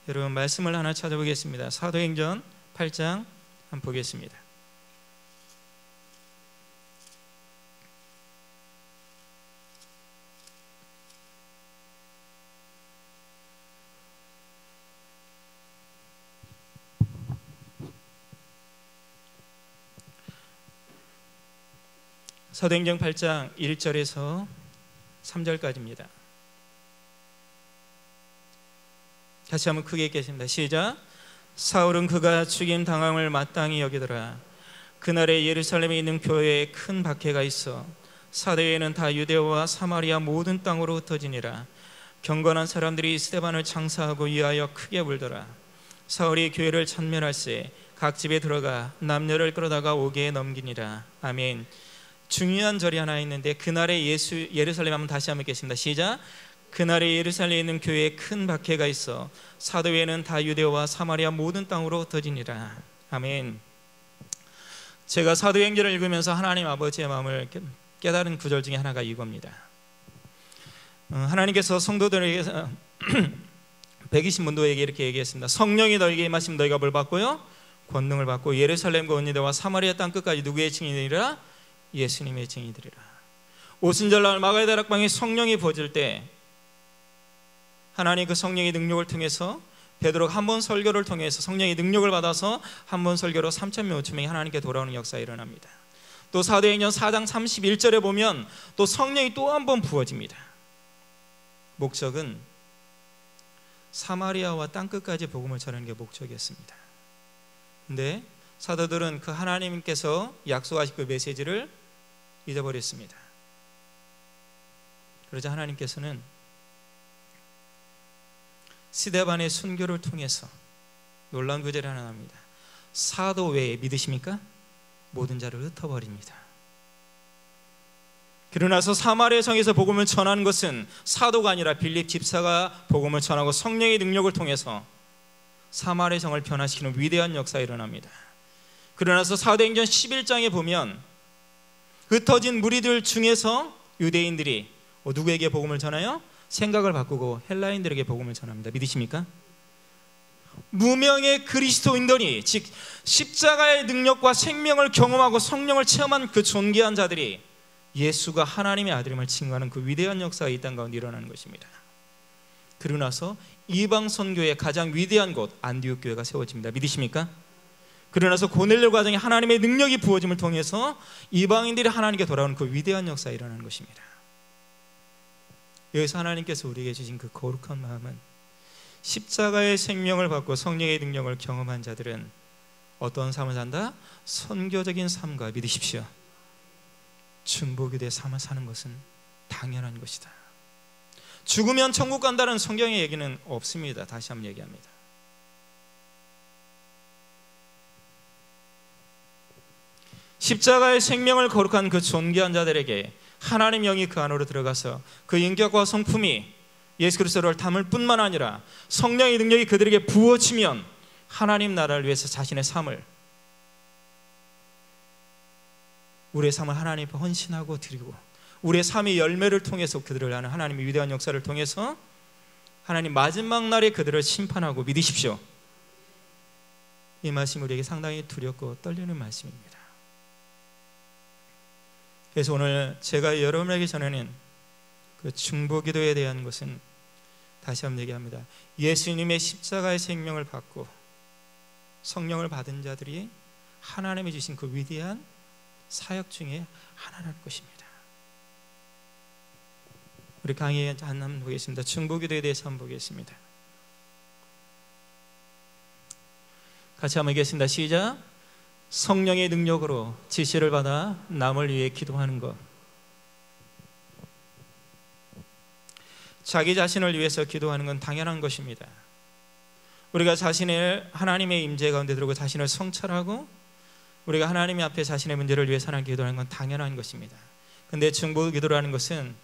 여러분, 말씀을 하나 찾아보겠습니다. 사도행전 8장 한번 보겠습니다. 사도행전 8장 1절에서 3절까지입니다. 다시 한번 크게 읽겠습니다. 시작. 사울은 그가 죽임 당함을 마땅히 여기더라. 그날에 예루살렘에 있는 교회에 큰 박해가 있어 사대에는 다 유대와 사마리아 모든 땅으로 흩어지니라. 경건한 사람들이 스데반을 장사하고 위하여 크게 울더라. 사울이 교회를 찬멸할세 각 집에 들어가 남녀를 끌어다가 옥에 넘기니라. 아멘. 중요한 절이 하나 있는데, 그날에 예루살렘 한번 다시 한번 읽겠습니다. 시작. 그날에 예루살렘에 있는 교회에 큰 박해가 있어 사도회는 다 유대와 사마리아 모든 땅으로 흩어지니라. 아멘. 제가 사도행전을 읽으면서 하나님 아버지의 마음을 깨달은 구절 중에 하나가 이겁니다. 하나님께서 성도들에게 120문도에게 이렇게 얘기했습니다. 성령이 너에게 임하시면 너희가 뭘 받고요? 권능을 받고 예루살렘과 온 유대와 사마리아 땅 끝까지 누구의 증인이라? 예수님의 증인이리라. 오순절날 마가의 다락방에 성령이 부어질 때 하나님 그 성령의 능력을 통해서 베드로가 한 번 설교를 통해서 성령의 능력을 받아서 한 번 설교로 3,000명 5,000명이 하나님께 돌아오는 역사가 일어납니다. 또 사도행전 4장 31절에 보면 또 성령이 또 한 번 부어집니다. 목적은 사마리아와 땅끝까지 복음을 전하는 게 목적이었습니다. 근데 사도들은 그 하나님께서 약속하신 그 메시지를 잊어버렸습니다. 그러자 하나님께서는 스데반의 순교를 통해서 놀라운 구절이 하나 나옵니다. 사도 외에 믿으십니까? 모든 자를 흩어버립니다. 그러나서 사마리아 성에서 복음을 전하는 것은 사도가 아니라 빌립 집사가 복음을 전하고 성령의 능력을 통해서 사마리아 성을 변화시키는 위대한 역사가 일어납니다. 그러나서 사도행전 11장에 보면 흩어진 무리들 중에서 유대인들이 누구에게 복음을 전하요? 생각을 바꾸고 헬라인들에게 복음을 전합니다. 믿으십니까? 무명의 그리스도인들이, 즉 십자가의 능력과 생명을 경험하고 성령을 체험한 그 존귀한 자들이 예수가 하나님의 아들임을 증거하는 그 위대한 역사가 이 땅 가운데 일어나는 것입니다. 그러고 나서 이방 선교의 가장 위대한 곳 안디옥 교회가 세워집니다. 믿으십니까? 그러나서 고넬료 가정에 하나님의 능력이 부어짐을 통해서 이방인들이 하나님께 돌아오는 그 위대한 역사가 일어나는 것입니다. 여기서 하나님께서 우리에게 주신 그 거룩한 마음은 십자가의 생명을 받고 성령의 능력을 경험한 자들은 어떤 삶을 산다? 선교적인 삶과, 믿으십시오, 중보기도의 삶을 사는 것은 당연한 것이다. 죽으면 천국 간다는 성경의 얘기는 없습니다. 다시 한번 얘기합니다. 십자가의 생명을 거룩한 그 존귀한 자들에게 하나님 영이 그 안으로 들어가서 그 인격과 성품이 예수 그리스도를 담을 뿐만 아니라 성령의 능력이 그들에게 부어지면 하나님 나라를 위해서 자신의 삶을, 우리의 삶을 하나님 앞에 헌신하고 드리고 우리의 삶의 열매를 통해서 그들을 하는 하나님의 위대한 역사를 통해서 하나님 마지막 날에 그들을 심판하고, 믿으십시오, 이 말씀이 우리에게 상당히 두렵고 떨리는 말씀입니다. 그래서 오늘 제가 여러분에게 전하는 그 중보기도에 대한 것은 다시 한번 얘기합니다. 예수님의 십자가의 생명을 받고 성령을 받은 자들이 하나님이 주신 그 위대한 사역 중에 하나라는 것입니다. 우리 강의에 한번 보겠습니다. 중보기도에 대해서 한번 보겠습니다. 같이 한번 읽겠습니다. 시작. 성령의 능력으로 지시를 받아 남을 위해 기도하는 것. 자기 자신을 위해서 기도하는 건 당연한 것입니다. 우리가 자신을 하나님의 임재 가운데 들어오고 자신을 성찰하고 우리가 하나님 앞에 자신의 문제를 위해서 하나님 기도하는 건 당연한 것입니다. 근데 중보 기도라는 것은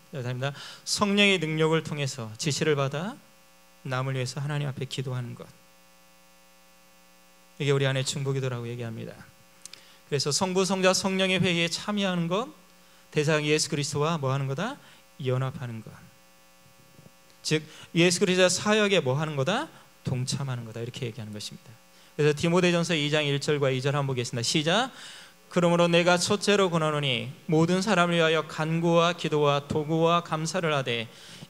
성령의 능력을 통해서 지시를 받아 남을 위해서 하나님 앞에 기도하는 것, 이게 우리 안에 중보 기도라고 얘기합니다. 그래서 성부, 성자, 성령의 회의에 참여하는 것, 대상 예수 그리스도와 뭐 하는 거다? 연합하는 것. 즉 예수 그리스도의 사역에 뭐 하는 거다? 동참하는 거다, 이렇게 얘기하는 것입니다. 그래서 디모데전서 2장 1절과 2절 한번 보겠습니다. 시작. 그러므로 내가 첫째로 권하노니 모든 사람을 위하여 간구와 기도와 도구와 감사를 하되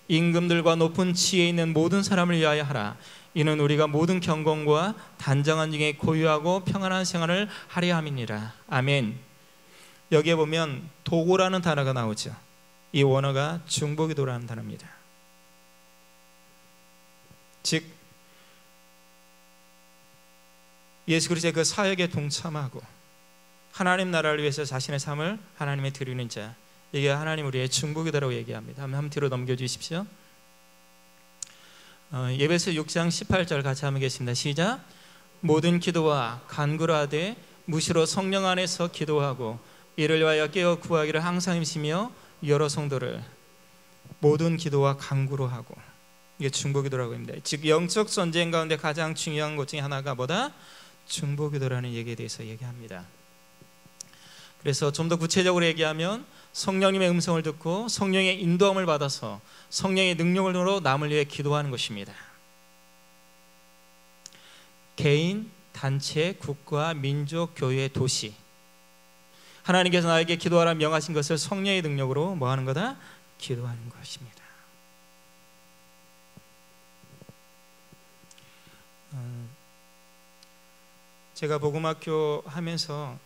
임금들과 높은 지혜 있는 모든 사람을 위하여 하라. 이는 우리가 모든 경건과 단정한 중에 고유하고 평안한 생활을 하려 함이니라. 아멘. 여기에 보면 도구라는 단어가 나오죠. 이 원어가 중보기도라는 단어입니다. 즉 예수 그리스도의 그 사역에 동참하고 하나님 나라를 위해서 자신의 삶을 하나님에 드리는 자, 이게 하나님 우리의 중보기도라고 얘기합니다. 한번 뒤로 넘겨주십시오. 예배서 6장 18절 같이 한번 보겠습니다. 시작. 모든 기도와 간구를 하되 무시로 성령 안에서 기도하고 이를 위하여 깨어 구하기를 항상 힘쓰며 여러 성도를 모든 기도와 간구로 하고, 이게 중보기도라고 합니다. 즉 영적 전쟁 가운데 가장 중요한 것 중에 하나가 뭐다? 중보기도라는 얘기에 대해서 얘기합니다. 그래서 좀 더 구체적으로 얘기하면 성령님의 음성을 듣고 성령의 인도함을 받아서 성령의 능력으로 남을 위해 기도하는 것입니다. 개인, 단체, 국가, 민족, 교회, 도시, 하나님께서 나에게 기도하라 명하신 것을 성령의 능력으로 뭐 하는 거다? 기도하는 것입니다. 제가 복음학교 하면서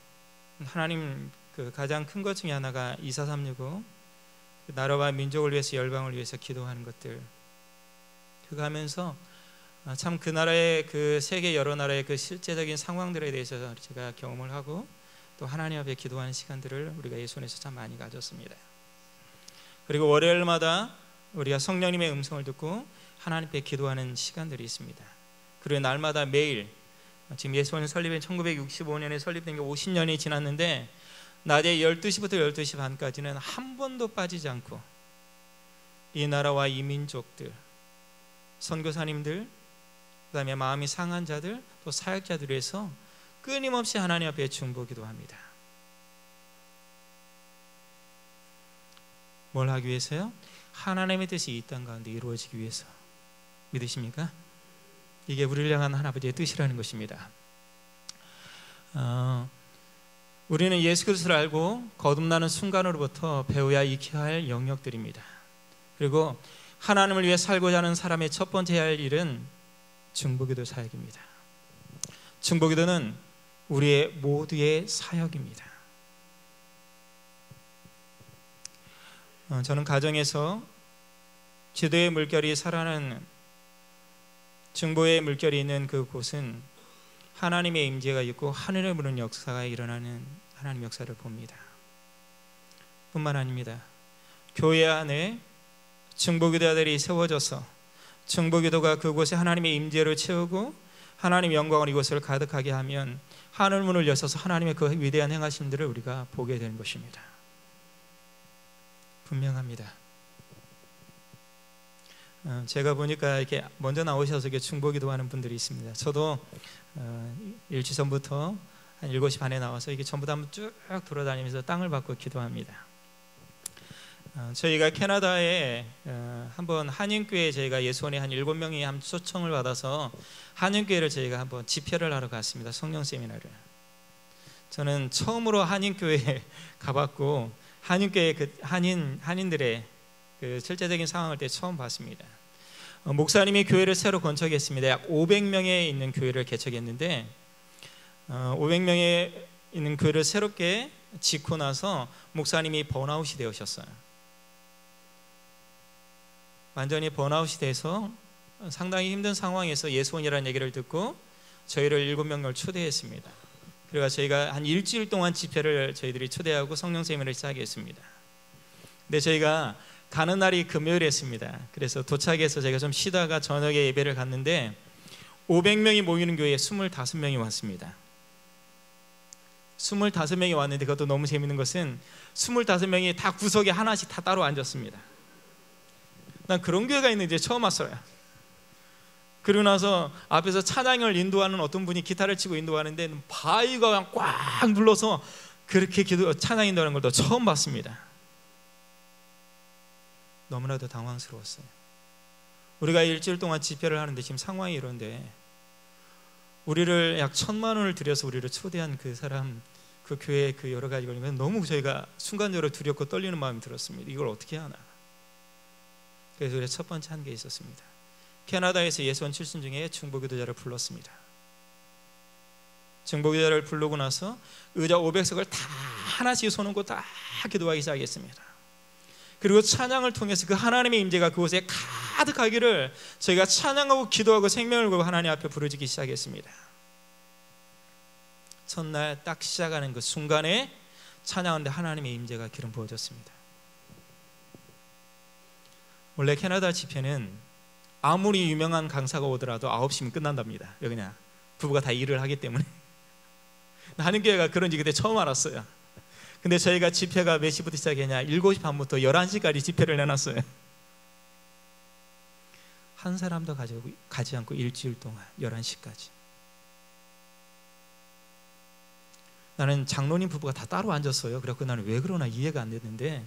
하나님 그 가장 큰 것 중에 하나가 24365 나라와 민족을 위해서 열방을 위해서 기도하는 것들, 그거 하면서 참 그 나라의 그 세계 여러 나라의 그 실제적인 상황들에 대해서 제가 경험을 하고 또 하나님 앞에 기도하는 시간들을 우리가 예수님에서 참 많이 가졌습니다. 그리고 월요일마다 우리가 성령님의 음성을 듣고 하나님 앞에 기도하는 시간들이 있습니다. 그리고 날마다 매일, 지금 예수님 설립된 1965년에 설립된 게 50년이 지났는데 낮에 12시부터 12시 반까지는 한 번도 빠지지 않고 이 나라와 이 민족들, 선교사님들, 그 다음에 마음이 상한 자들, 또 사역자들 위해서 끊임없이 하나님 앞에 중보기도합니다. 뭘 하기 위해서요? 하나님의 뜻이 이 땅 가운데 이루어지기 위해서. 믿으십니까? 이게 우리를 향한 하나님의 뜻이라는 것입니다. 우리는 예수 그리스도를 알고 거듭나는 순간으로부터 배워야 익혀야 할 영역들입니다. 그리고 하나님을 위해 살고자 하는 사람의 첫 번째 해야 할 일은 중보기도 사역입니다. 중보기도는 우리의 모두의 사역입니다. 저는 가정에서 기도의 물결이 살아나는, 중보의 물결이 있는 그곳은 하나님의 임재가 있고 하늘을 부는 역사가 일어나는 하나님 역사를 봅니다. 뿐만 아닙니다. 교회 안에 중보기도자들이 세워져서 중보기도가 그곳에 하나님의 임재를 채우고 하나님의 영광을 이곳을 가득하게 하면 하늘 문을 여셔서 하나님의 그 위대한 행하심들을 우리가 보게 되는 것입니다. 분명합니다. 제가 보니까 이렇게 먼저 나오셔서 이렇게 중보기도하는 분들이 있습니다. 저도 일주일 전부터 한 7시 반에 나와서 이게 전부 다 한번 쭉 돌아다니면서 땅을 받고 기도합니다. 저희가 캐나다에 한번 한인교회, 저희가 예수원에 한 7명이 한 초청을 받아서 한인교회를 저희가 한번 집회를 하러 갔습니다. 성령 세미나를. 저는 처음으로 한인교회에 가봤고 한인교회 그 한인들의 그 실제적인 상황을 때 처음 봤습니다. 목사님이 교회를 새로 건축했습니다. 약 500명에 있는 교회를 개척했는데 500명에 있는 교회를 새롭게 짓고 나서 목사님이 번아웃이 되셨어요. 완전히 번아웃이 돼서 상당히 힘든 상황에서 예수원이라는 얘기를 듣고 저희를 7명을 초대했습니다. 그래서 저희가 한 일주일 동안 집회를 저희들이 초대하고 성령 세미나를 시작했습니다. 근데 저희가 가는 날이 금요일이었습니다. 그래서 도착해서 제가 좀 쉬다가 저녁에 예배를 갔는데 500명이 모이는 교회에 25명이 왔습니다. 25명이 왔는데 그것도 너무 재밌는 것은 25명이 다 구석에 하나씩 다 따로 앉았습니다. 난 그런 교회가 있는지 처음 왔어요. 그러고 나서 앞에서 찬양을 인도하는 어떤 분이 기타를 치고 인도하는데 바위가 그냥 꽉 눌러서 그렇게 찬양 인도하는 걸 또 처음 봤습니다. 너무나도 당황스러웠어요. 우리가 일주일 동안 집회를 하는데 지금 상황이 이런데 우리를 약 1,000만 원을 들여서 우리를 초대한 그 사람, 그 교회 그 여러 가지 걸리면 너무 저희가 순간적으로 두렵고 떨리는 마음이 들었습니다. 이걸 어떻게 하나. 그래서 우리가 첫 번째 한 게 있었습니다. 캐나다에서 예수원 출신 중에 중보기도자를 불렀습니다. 중보기도자를 부르고 나서 의자 500석을 다 하나씩 손얹고 다 기도하기 시작했습니다. 그리고 찬양을 통해서 그 하나님의 임재가 그곳에 가득하기를 저희가 찬양하고 기도하고 생명을 걸고 하나님 앞에 부르짖기 시작했습니다. 첫날 딱 시작하는 그 순간에 찬양하는데 하나님의 임재가 기름 부어졌습니다. 원래 캐나다 집회는 아무리 유명한 강사가 오더라도 9시면 끝난답니다. 왜 그냥 부부가 다 일을 하기 때문에. 한인교회가 그런지 그때 처음 알았어요. 근데 저희가 집회가 몇 시부터 시작했냐? 7시 반부터 11시까지 집회를 내놨어요. 한 사람도 가지 않고 일주일 동안 11시까지. 나는 장로님 부부가 다 따로 앉았어요. 그래서 나는 왜 그러나 이해가 안 됐는데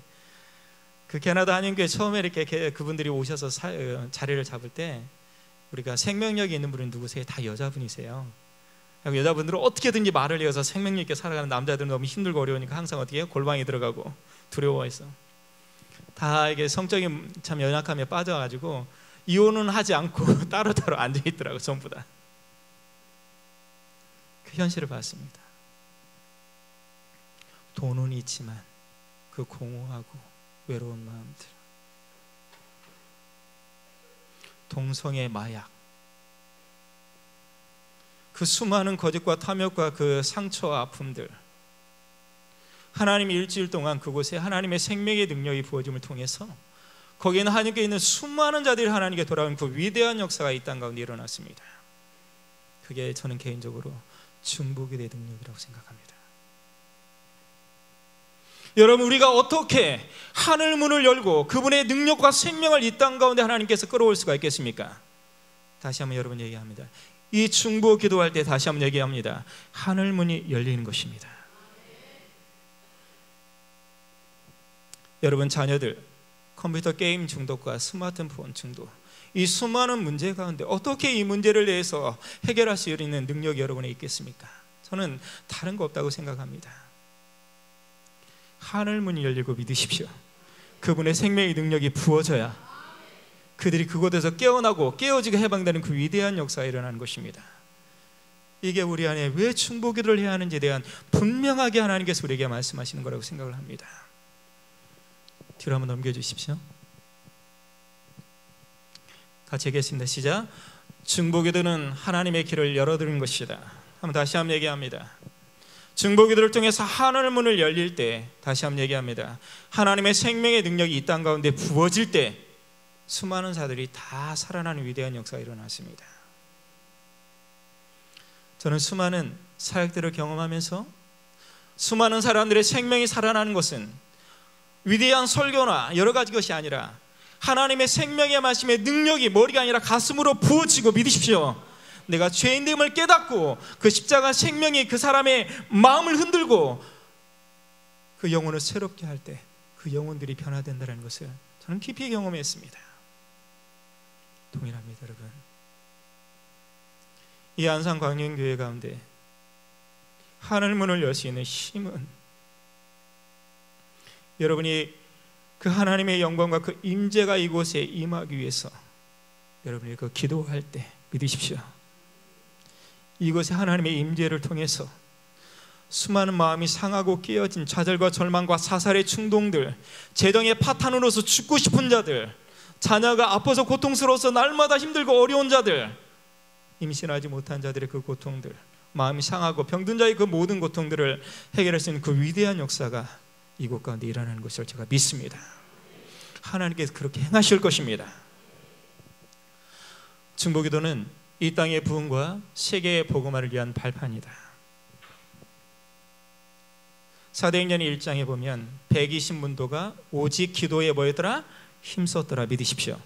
그 캐나다 한인교회 처음에 이렇게 그분들이 오셔서 자리를 잡을 때 우리가 생명력이 있는 분은 누구세요? 다 여자분이세요. 여자분들은 어떻게든지 말을 이어서 생명력 있게 살아가는 남자들은 너무 힘들고 어려우니까 항상 어떻게 해요? 골방에 들어가고 두려워해서 다 이게 성적인 참 연약함에 빠져가지고 이혼은 하지 않고 따로따로 앉아있더라고. 전부 다. 그 현실을 봤습니다. 돈은 있지만 그 공허하고 외로운 마음들, 동성애 마약, 그 수많은 거짓과 탐욕과 그 상처와 아픔들, 하나님이 일주일 동안 그곳에 하나님의 생명의 능력이 부어짐을 통해서 거기에는 하나님께 있는 수많은 자들이 하나님께 돌아온 그 위대한 역사가 이 땅 가운데 일어났습니다. 그게 저는 개인적으로 중보기도의 능력이라고 생각합니다. 여러분, 우리가 어떻게 하늘 문을 열고 그분의 능력과 생명을 이 땅 가운데 하나님께서 끌어올 수가 있겠습니까? 다시 한번 여러분 얘기합니다. 이 중보 기도할 때 다시 한번 얘기합니다. 하늘 문이 열리는 것입니다. 여러분, 자녀들 컴퓨터 게임 중독과 스마트폰 중독, 이 수많은 문제 가운데 어떻게 이 문제를 대해서 해결할 수 있는 능력이 여러분에 있겠습니까? 저는 다른 거 없다고 생각합니다. 하늘 문이 열리고 믿으십시오. 그분의 생명의 능력이 부어져야 그들이 그곳에서 깨어나고 깨어지고 해방되는 그 위대한 역사가 일어나는 것입니다. 이게 우리 안에 왜 중보기도를 해야 하는지에 대한 분명하게 하나님께서 우리에게 말씀하시는 거라고 생각을 합니다. 뒤로 한번 넘겨주십시오. 같이 얘기했습니다. 시작. 중보기도는 하나님의 길을 열어드리는 것이다. 한번 다시 한번 얘기합니다. 중보기도를 통해서 하늘 문을 열릴 때, 다시 한번 얘기합니다. 하나님의 생명의 능력이 이 땅 가운데 부어질 때 수많은 자들이 다 살아나는 위대한 역사가 일어났습니다. 저는 수많은 사역들을 경험하면서 수많은 사람들의 생명이 살아나는 것은 위대한 설교나 여러 가지 것이 아니라 하나님의 생명의 말씀의 능력이 머리가 아니라 가슴으로 부어지고, 믿으십시오, 내가 죄인됨을 깨닫고 그 십자가 생명이 그 사람의 마음을 흔들고 그 영혼을 새롭게 할 때 그 영혼들이 변화된다는 것을 저는 깊이 경험했습니다. 동일합니다. 여러분, 이 안산광명교회 가운데 하늘문을 열 수 있는 힘은 여러분이 그 하나님의 영광과 그 임재가 이곳에 임하기 위해서 여러분이 그 기도할 때, 믿으십시오, 이곳에 하나님의 임재를 통해서 수많은 마음이 상하고 깨어진 좌절과 절망과 사살의 충동들, 재정의 파탄으로서 죽고 싶은 자들, 자녀가 아파서 고통스러워서 날마다 힘들고 어려운 자들, 임신하지 못한 자들의 그 고통들, 마음이 상하고 병든 자의 그 모든 고통들을 해결할 수 있는 그 위대한 역사가 이곳 가운데 일어나는 것을 제가 믿습니다. 하나님께서 그렇게 행하실 것입니다. 중보기도는 이 땅의 부흥과 세계의 복음화를 위한 발판이다. 사도행전 1장에 보면 120문도가 오직 기도에 뭐였더라? 힘썼더라. 믿으십시오.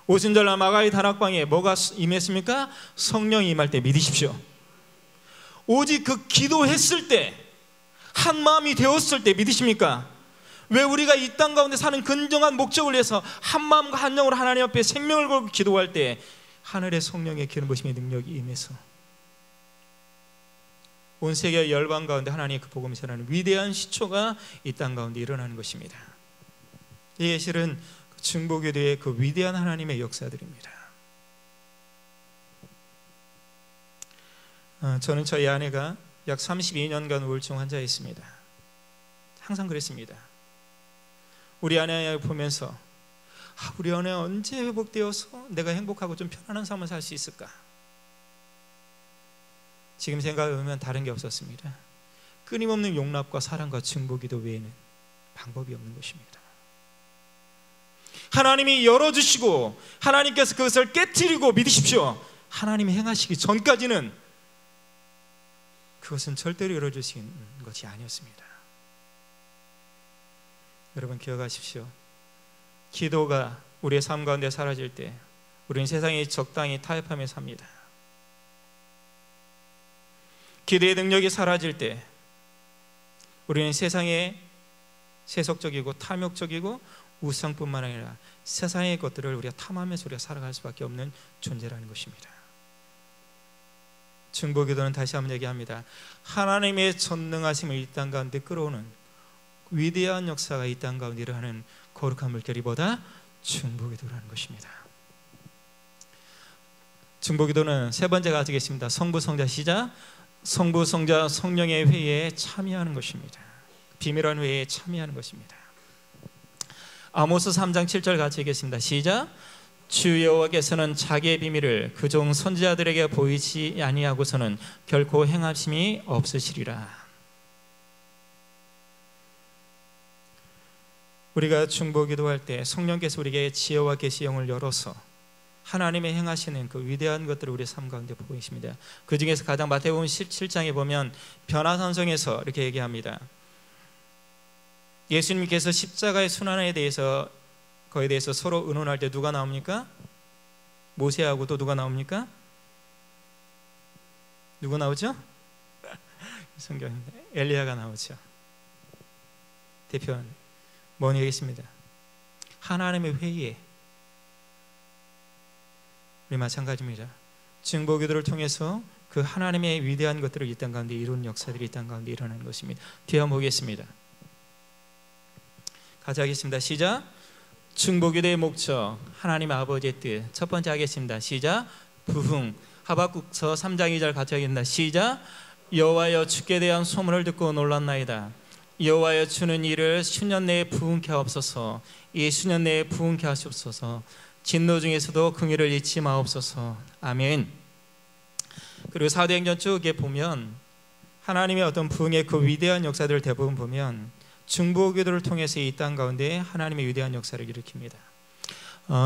오순절날 마가의 다락방에 뭐가 임했습니까? 성령이 임할 때 믿으십시오. 오직 그 기도했을 때, 한 마음이 되었을 때 믿으십니까? 왜 우리가 이 땅 가운데 사는 근정한 목적을 위해서 한 마음과 한 영으로 하나님 앞에 생명을 걸고 기도할 때 하늘의 성령의 기름 부으심의 능력이 임해서 온 세계 열방 가운데 하나님의 그 복음이 전하는 위대한 시초가 이 땅 가운데 일어나는 것입니다. 이게 실은 중보기도의 그 위대한 하나님의 역사들입니다. 저는 저희 아내가 약 32년간 우울증 환자였습니다. 항상 그랬습니다. 우리 아내 보면서 우리 아내 언제 회복되어서 내가 행복하고 좀 편안한 삶을 살 수 있을까? 지금 생각해보면 다른 게 없었습니다. 끊임없는 용납과 사랑과 중보기도 외에는 방법이 없는 것입니다. 하나님이 열어주시고 하나님께서 그것을 깨트리고 믿으십시오. 하나님이 행하시기 전까지는 그것은 절대로 열어주시는 것이 아니었습니다. 여러분 기억하십시오. 기도가 우리의 삶 가운데 사라질 때 우리는 세상에 적당히 타협하며 삽니다. 기도의 능력이 사라질 때 우리는 세상에 세속적이고 탐욕적이고 우상뿐만 아니라 세상의 것들을 우리가 탐하면서 우리가 살아갈 수밖에 없는 존재라는 것입니다. 중보기도는 다시 한번 얘기합니다. 하나님의 전능하심을 이 땅 가운데 끌어오는 위대한 역사가 이 땅 가운데 일어나는 거룩한 물결이 뭐다? 중보기도라는 것입니다. 중보기도는 세 번째가 가지겠습니다. 성부, 성자, 시작. 성부, 성자, 성령의 회의에 참여하는 것입니다. 비밀한 회의에 참여하는 것입니다. 아모스 3장 7절 같이 읽겠습니다. 시작. 주 여호와께서는 자기의 비밀을 그종 선지자들에게 보이지 아니하고서는 결코 행하심이 없으시리라. 우리가 중보기도할 때 성령께서 우리에게 지혜와 계시의 영을 열어서 하나님의 행하시는 그 위대한 것들을 우리의 삶 가운데 보이십니다. 그 중에서 가장 마태복음 17장에 보면 변화산성에서 이렇게 얘기합니다. 예수님께서 십자가의 순환에 대해서 거기에 대해서 서로 의논할 때 누가 나옵니까? 모세하고 또 누가 나옵니까? 누구 나오죠? 성경인데 엘리야가 나오죠. 대표는 뭐니 얘기했습니다. 하나님의 회의에 우리 마찬가지입니다. 중보기도를 통해서 그 하나님의 위대한 것들을 이 땅 가운데 이룬 역사들이 이 땅 가운데 일어나는 것입니다. 뒤에 한번 보겠습니다. 같이 하겠습니다. 시작. 중보기도의 목적 하나님 아버지의 뜻. 첫 번째 하겠습니다. 시작. 부흥. 하박국서 3장 2절 같이 하겠습니다. 시작. 여호와여 주께 대한 소문을 듣고 놀랐나이다. 여호와여 주는 일을 수년 내에 부흥케 하옵소서. 이 수년 내에 부흥케 하시옵소서. 진노 중에서도 긍휼을 잊지 마옵소서. 아멘. 그리고 사도행전 쪽에 보면 하나님의 어떤 부흥의 그 위대한 역사들을 대부분 보면 중보기도를 통해서 이 땅 가운데 하나님의 위대한 역사를 일으킵니다.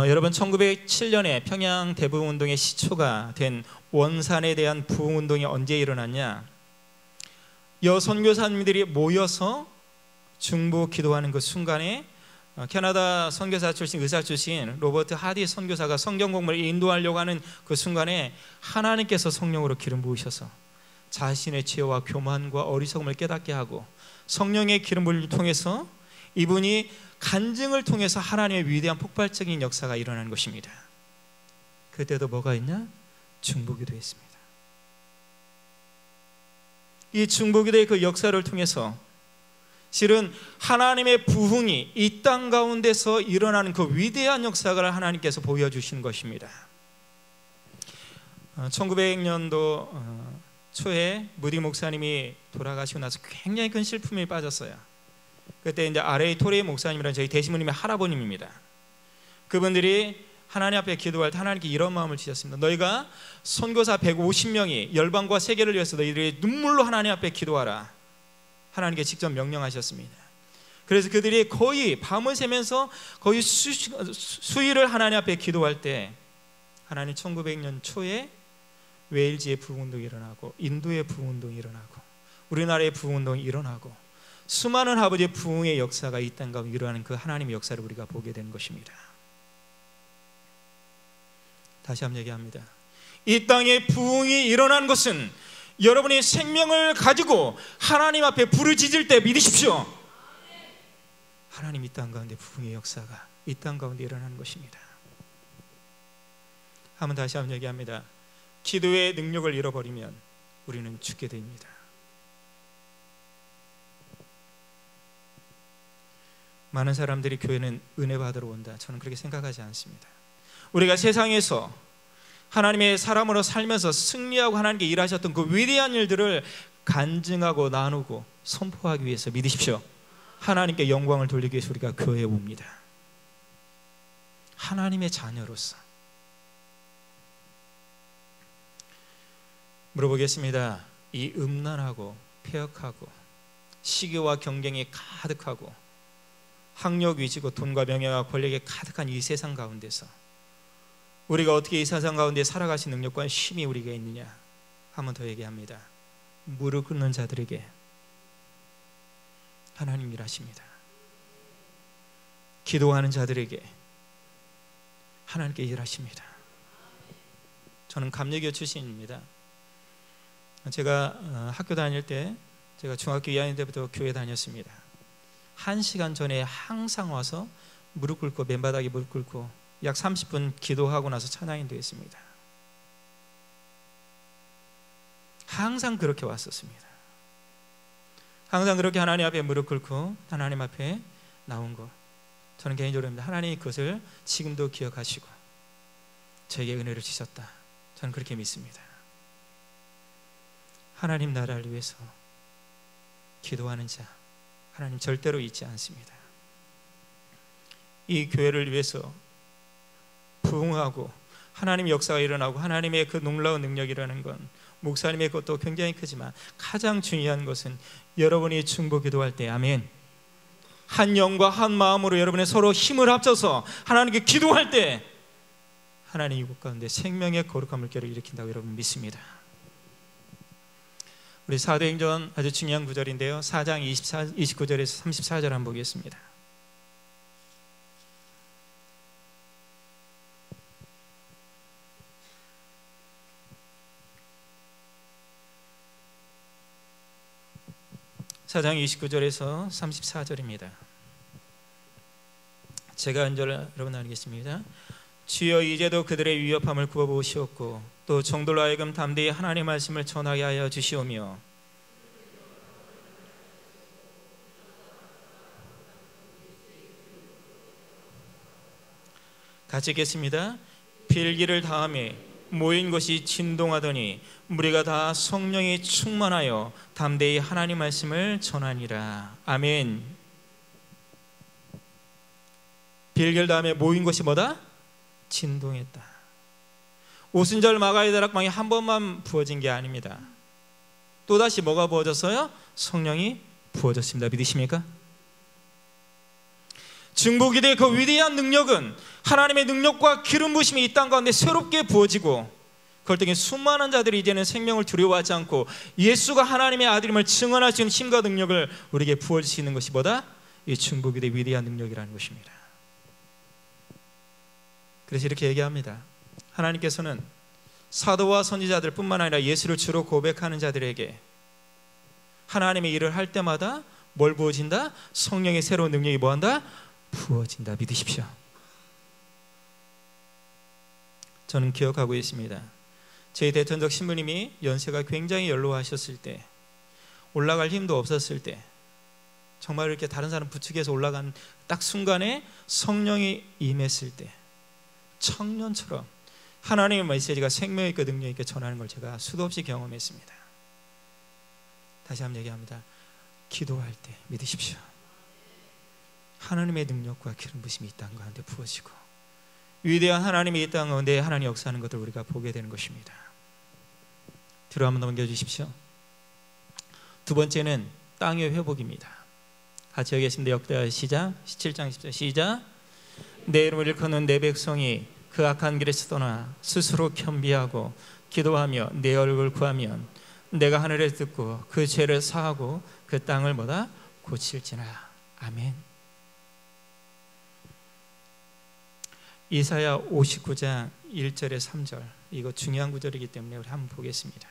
여러분 1907년에 평양 대부흥운동의 시초가 된 원산에 대한 부흥운동이 언제 일어났냐? 여선교사님들이 모여서 중보기도하는 그 순간에 캐나다 선교사 출신, 의사 출신 로버트 하디 선교사가 성경 공부를 인도하려고 하는 그 순간에 하나님께서 성령으로 기름 부으셔서 자신의 죄와 교만과 어리석음을 깨닫게 하고 성령의 기름 부음을 통해서 이분이 간증을 통해서 하나님의 위대한 폭발적인 역사가 일어나는 것입니다. 그때도 뭐가 있냐? 중보기도했습니다. 이 중보기도의 그 역사를 통해서 실은 하나님의 부흥이 이 땅 가운데서 일어나는 그 위대한 역사를 하나님께서 보여주신 것입니다. 1900년도 초에 무디 목사님이 돌아가시고 나서 굉장히 큰 슬픔에 빠졌어요. 그때 이제 RA 토레이 목사님이라는 저희 대신부님의 할아버님입니다. 그분들이 하나님 앞에 기도할 때 하나님께 이런 마음을 주셨습니다. 너희가 선교사 150명이 열방과 세계를 위해서 너희들이 눈물로 하나님 앞에 기도하라. 하나님께 직접 명령하셨습니다. 그래서 그들이 거의 밤을 새면서 거의 수일을 하나님 앞에 기도할 때 하나님 1900년 초에 웨일즈의 부흥운동이 일어나고 인도의 부흥운동이 일어나고 우리나라의 부흥운동이 일어나고 수많은 아버지의 부흥의 역사가 이 땅 가운데 일어나는 그 하나님의 역사를 우리가 보게 되는 것입니다. 다시 한번 얘기합니다. 이 땅에 부흥이 일어난 것은 여러분이 생명을 가지고 하나님 앞에 부르짖을 때 믿으십시오. 하나님 이 땅 가운데 부흥의 역사가 이 땅 가운데 일어나는 것입니다. 한번 다시 한번 얘기합니다. 기도의 능력을 잃어버리면 우리는 죽게 됩니다. 많은 사람들이 교회는 은혜 받으러 온다. 저는 그렇게 생각하지 않습니다. 우리가 세상에서 하나님의 사람으로 살면서 승리하고 하나님께 일하셨던 그 위대한 일들을 간증하고 나누고 선포하기 위해서 믿으십시오. 하나님께 영광을 돌리기 위해서 우리가 교회에 옵니다. 하나님의 자녀로서. 물어보겠습니다. 이 음란하고 폐역하고 시기와 경쟁이 가득하고 학력 위주고 돈과 명예와 권력이 가득한 이 세상 가운데서 우리가 어떻게 이 세상 가운데 살아가신 능력과 힘이 우리가 있느냐? 한 번 더 얘기합니다. 무릎 꿇는 자들에게 하나님 일하십니다. 기도하는 자들에게 하나님께 일하십니다. 저는 감리교 출신입니다. 제가 학교 다닐 때 제가 중학교 2학년 때부터 교회 다녔습니다. 1시간 전에 항상 와서 무릎 꿇고 맨바닥에 무릎 꿇고 약 30분 기도하고 나서 찬양인도 했습니다. 항상 그렇게 왔었습니다. 항상 그렇게 하나님 앞에 무릎 꿇고 하나님 앞에 나온 것, 저는 개인적으로 하나님이 그것을 지금도 기억하시고 저에게 은혜를 주셨다. 저는 그렇게 믿습니다. 하나님 나라를 위해서 기도하는 자 하나님 절대로 잊지 않습니다. 이 교회를 위해서 부흥하고 하나님의 역사가 일어나고 하나님의 그 놀라운 능력이라는 건 목사님의 것도 굉장히 크지만 가장 중요한 것은 여러분이 중보 기도할 때 아멘 한 영과 한 마음으로 여러분의 서로 힘을 합쳐서 하나님께 기도할 때 하나님 이곳 가운데 생명의 거룩한 물결을 일으킨다고 여러분 믿습니다. 우리 사도행전 아주 중요한 구절인데요. 4장 29절에서 34절 한번 보겠습니다. 사장 29절에서 34절입니다. 제가 한 절 여러분 나누겠습니다. 주여 이제도 그들의 위협함을 구워보시옵고 또 종들로 하여금 담대히 하나님의 말씀을 전하게 하여 주시오며 같이 읽겠습니다. 빌기를 다음에 모인 것이 진동하더니 무리가 다 성령이 충만하여 담대히 하나님 말씀을 전하니라. 아멘. 빌기를 다음에 모인 것이 뭐다? 진동했다. 오순절 마가의 다락방이 한 번만 부어진 게 아닙니다. 또다시 뭐가 부어졌어요? 성령이 부어졌습니다. 믿으십니까? 중보기도의 그 위대한 능력은 하나님의 능력과 기름 부으심이 이 땅 가운데 새롭게 부어지고 그걸 통해 수많은 자들이 이제는 생명을 두려워하지 않고 예수가 하나님의 아들임을 증언할 수 있는 힘과 능력을 우리에게 부어주시는 것이 뭐다? 이 중보기도의 위대한 능력이라는 것입니다. 그래서 이렇게 얘기합니다. 하나님께서는 사도와 선지자들 뿐만 아니라 예수를 주로 고백하는 자들에게 하나님의 일을 할 때마다 뭘 부어진다? 성령의 새로운 능력이 뭐한다? 부어진다. 믿으십시오. 저는 기억하고 있습니다. 저희 대천적 신부님이 연세가 굉장히 연로하셨을 때 올라갈 힘도 없었을 때 정말 이렇게 다른 사람 부축해서 올라간 딱 순간에 성령이 임했을 때 청년처럼 하나님의 메시지가 생명 있고 능력 있게 전하는 걸 제가 수도 없이 경험했습니다. 다시 한번 얘기합니다. 기도할 때 믿으십시오. 하나님의 능력과 기름 부심이 이 땅 가운데 부어지고 위대한 하나님이 이 땅 가운데 하나님 역사하는 것을 우리가 보게 되는 것입니다. 뒤로 한번 넘겨주십시오. 두 번째는 땅의 회복입니다. 같이 하겠습니다. 역대하 시작 17장 10절 시작. 내 이름을 일컫는 내 백성이 그 악한 길에서 떠나 스스로 겸비하고 기도하며 내 얼굴을 구하면 내가 하늘에 듣고 그 죄를 사하고 그 땅을 뭐다 고칠지나. 아멘. 이사야 59장 1절에 3절, 이거 중요한 구절이기 때문에 우리 한번 보겠습니다.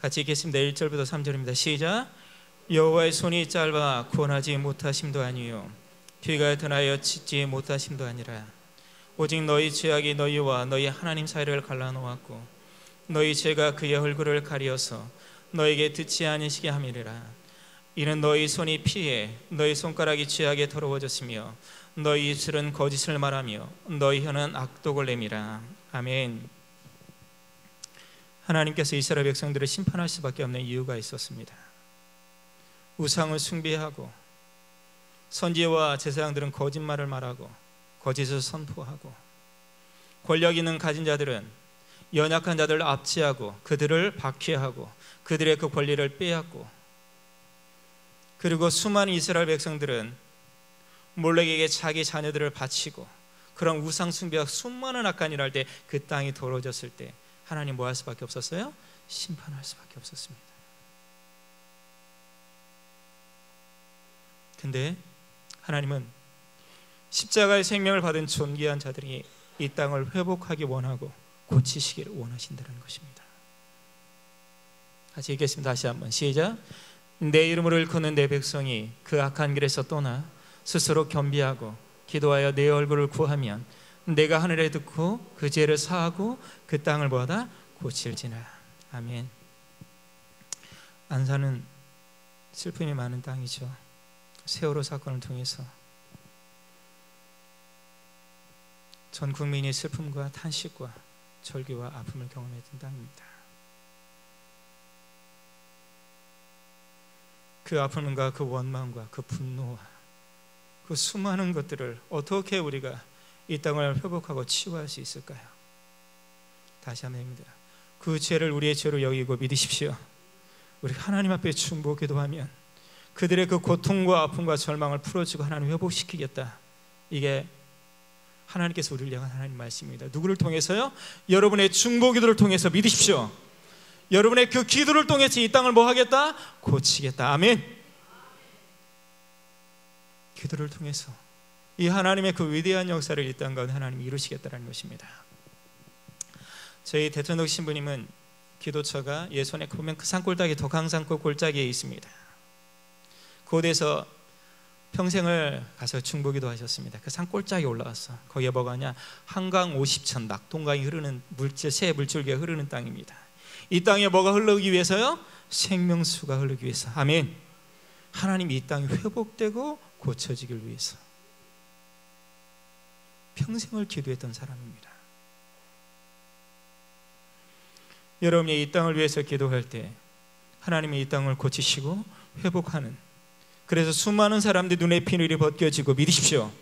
같이 읽겠습니다. 1절부터 3절입니다. 시작. 여호와의 손이 짧아 구원하지 못하심도 아니요 귀가 둔하여 찾지 못하심도 아니라 오직 너희 죄악이 너희와 너희 하나님 사이를 갈라놓았고 너희 죄가 그의 얼굴을 가리어서 너에게 듣지 아니시게 함이리라. 이는 너희 손이 피해 너희 손가락이 죄악에 더러워졌으며 너희 입술은 거짓을 말하며 너희 혀는 악독을 내미라. 아멘. 하나님께서 이스라엘 백성들을 심판할 수밖에 없는 이유가 있었습니다. 우상을 숭배하고 선지와 제사장들은 거짓말을 말하고 거짓을 선포하고 권력 있는 가진 자들은 연약한 자들을 압제하고 그들을 박해하고 그들의 그 권리를 빼앗고, 그리고 수많은 이스라엘 백성들은 몰렉에게 자기 자녀들을 바치고 그런 우상 숭배와 수많은 악한 일을 할 때 그 땅이 더러워졌을 때 하나님 뭐 할 수밖에 없었어요? 심판할 수밖에 없었습니다. 근데 하나님은 십자가의 생명을 받은 존귀한 자들이 이 땅을 회복하기 원하고 고치시기를 원하신다는 것입니다. 같이 읽겠습니다. 다시 한번 시작. 내 이름으로 일컫는 내 백성이 그 악한 길에서 떠나 스스로 겸비하고 기도하여 내 얼굴을 구하면 내가 하늘에 듣고 그 죄를 사하고 그 땅을 뭐하다 고칠지나. 아멘. 안산은 슬픔이 많은 땅이죠. 세월호 사건을 통해서 전 국민이 슬픔과 탄식과 절규와 아픔을 경험했던 땅입니다. 그 아픔과 그 원망과 그 분노와 그 수많은 것들을 어떻게 우리가 이 땅을 회복하고 치유할 수 있을까요? 다시 한번 합니다. 그 죄를 우리의 죄로 여기고 믿으십시오. 우리 하나님 앞에 중보 기도하면 그들의 그 고통과 아픔과 절망을 풀어주고 하나님 회복시키겠다. 이게 하나님께서 우리를 향한 하나님 말씀입니다. 누구를 통해서요? 여러분의 중보 기도를 통해서 믿으십시오. 여러분의 그 기도를 통해서 이 땅을 뭐 하겠다? 고치겠다. 아멘. 기도를 통해서 이 하나님의 그 위대한 역사를 이 땅 가운데 하나님이 이루시겠다는 것입니다. 저희 대통령 신부님은 기도처가 예손에 보면 그 산골짜기 덕항산골 골짜기에 있습니다. 그곳에서 평생을 가서 중보기도 하셨습니다. 그 산골짜기에 올라갔어. 거기에 뭐가 냐 한강 50천 낙동강이 흐르는 물질, 새 물줄기가 흐르는 땅입니다. 이 땅에 뭐가 흐르기 위해서요? 생명수가 흐르기 위해서. 아멘. 하나님이 이 땅이 회복되고 고쳐지길 위해서 평생을 기도했던 사람입니다. 여러분이 이 땅을 위해서 기도할 때 하나님이 이 땅을 고치시고 회복하는, 그래서 수많은 사람들이 눈에 피눈이 벗겨지고 믿으십시오.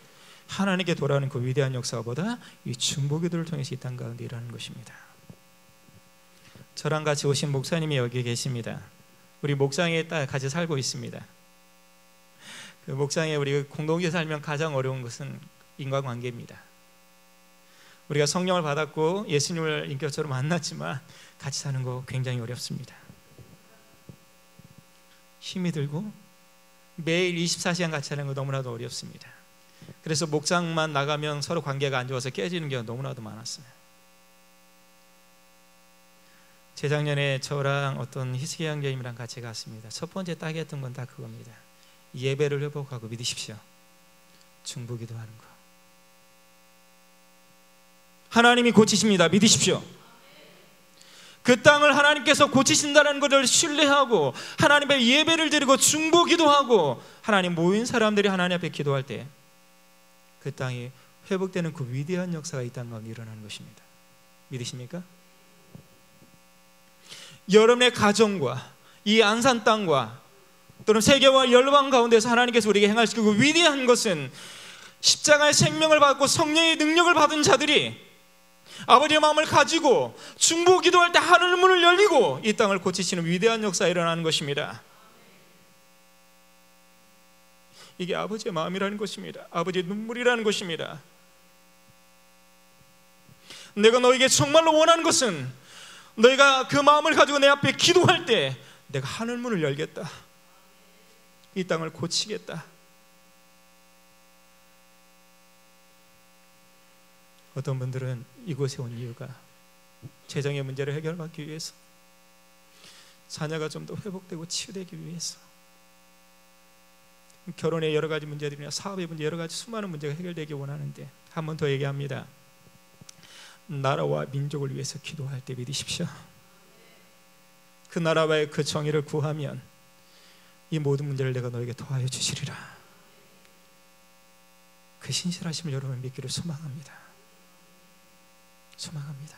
하나님께 돌아오는 그 위대한 역사보다 이 중보기도를 통해서 이 땅 가운데 일하는 것입니다. 저랑 같이 오신 목사님이 여기 계십니다. 우리 목장에 같이 살고 있습니다. 그 목장에 우리 공동체 살면 가장 어려운 것은 인간관계입니다. 우리가 성령을 받았고 예수님을 인격적으로 만났지만 같이 사는 거 굉장히 어렵습니다. 힘이 들고 매일 24시간 같이 사는 거 너무나도 어렵습니다. 그래서 목장만 나가면 서로 관계가 안 좋아서 깨지는 경우가 너무나도 많았어요. 재작년에 저랑 어떤 희숙이 형제님이랑 같이 갔습니다. 첫 번째 따게 했던 건 다 그겁니다. 예배를 회복하고 믿으십시오. 중보기도하는 거. 하나님이 고치십니다. 믿으십시오. 그 땅을 하나님께서 고치신다는 것을 신뢰하고 하나님 앞에 예배를 드리고 중보기도하고 하나님 모인 사람들이 하나님 앞에 기도할 때 그 땅이 회복되는 그 위대한 역사가 이 땅 가운데 일어나는 것입니다. 믿으십니까? 여러분의 가정과 이 안산 땅과 또는 세계와 열방 가운데서 하나님께서 우리에게 행하시고 그 위대한 것은 십자가의 생명을 받고 성령의 능력을 받은 자들이 아버지의 마음을 가지고 중보 기도할 때 하늘 문을 열리고 이 땅을 고치시는 위대한 역사가 일어나는 것입니다. 이게 아버지의 마음이라는 것입니다. 아버지의 눈물이라는 것입니다. 내가 너에게 정말로 원하는 것은 너희가 그 마음을 가지고 내 앞에 기도할 때 내가 하늘 문을 열겠다. 이 땅을 고치겠다. 어떤 분들은 이곳에 온 이유가 재정의 문제를 해결받기 위해서, 자녀가 좀 더 회복되고 치유되기 위해서, 결혼의 여러 가지 문제들이나 사업의 문제, 여러 가지 수많은 문제가 해결되기 원하는데, 한 번 더 얘기합니다. 나라와 민족을 위해서 기도할 때 믿으십시오. 그 나라와의 그 정의를 구하면 이 모든 문제를 내가 너에게 더하여 주시리라. 그 신실하심을 여러분 믿기를 소망합니다. 소망합니다.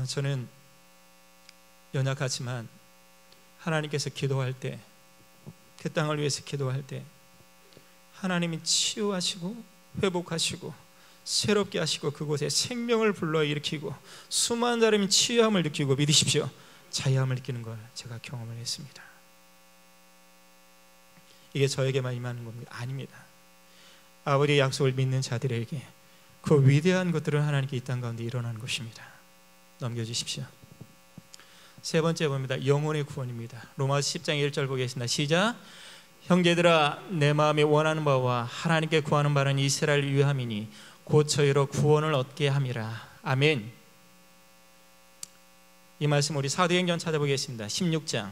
저는 연약하지만 하나님께서 기도할 때, 그 땅을 위해서 기도할 때 하나님이 치유하시고 회복하시고 새롭게 하시고 그곳에 생명을 불러일으키고 수많은 사람이 치유함을 느끼고, 믿으십시오, 자유함을 느끼는 걸 제가 경험을 했습니다. 이게 저에게만 임하는 겁니다? 아닙니다. 아버지의 약속을 믿는 자들에게 그 위대한 것들을 하나님께 이 땅 가운데 일어나는 것입니다. 넘겨주십시오. 세 번째 봅니다. 영혼의 구원입니다. 로마서 10장 1절 보겠습니다. 시작. 형제들아, 내 마음이 원하는 바와 하나님께 구하는 바는 이스라엘을 위함이니 곧 저희로 구원을 얻게 함이라. 아멘. 이 말씀 우리 사도행전 찾아보겠습니다. 16장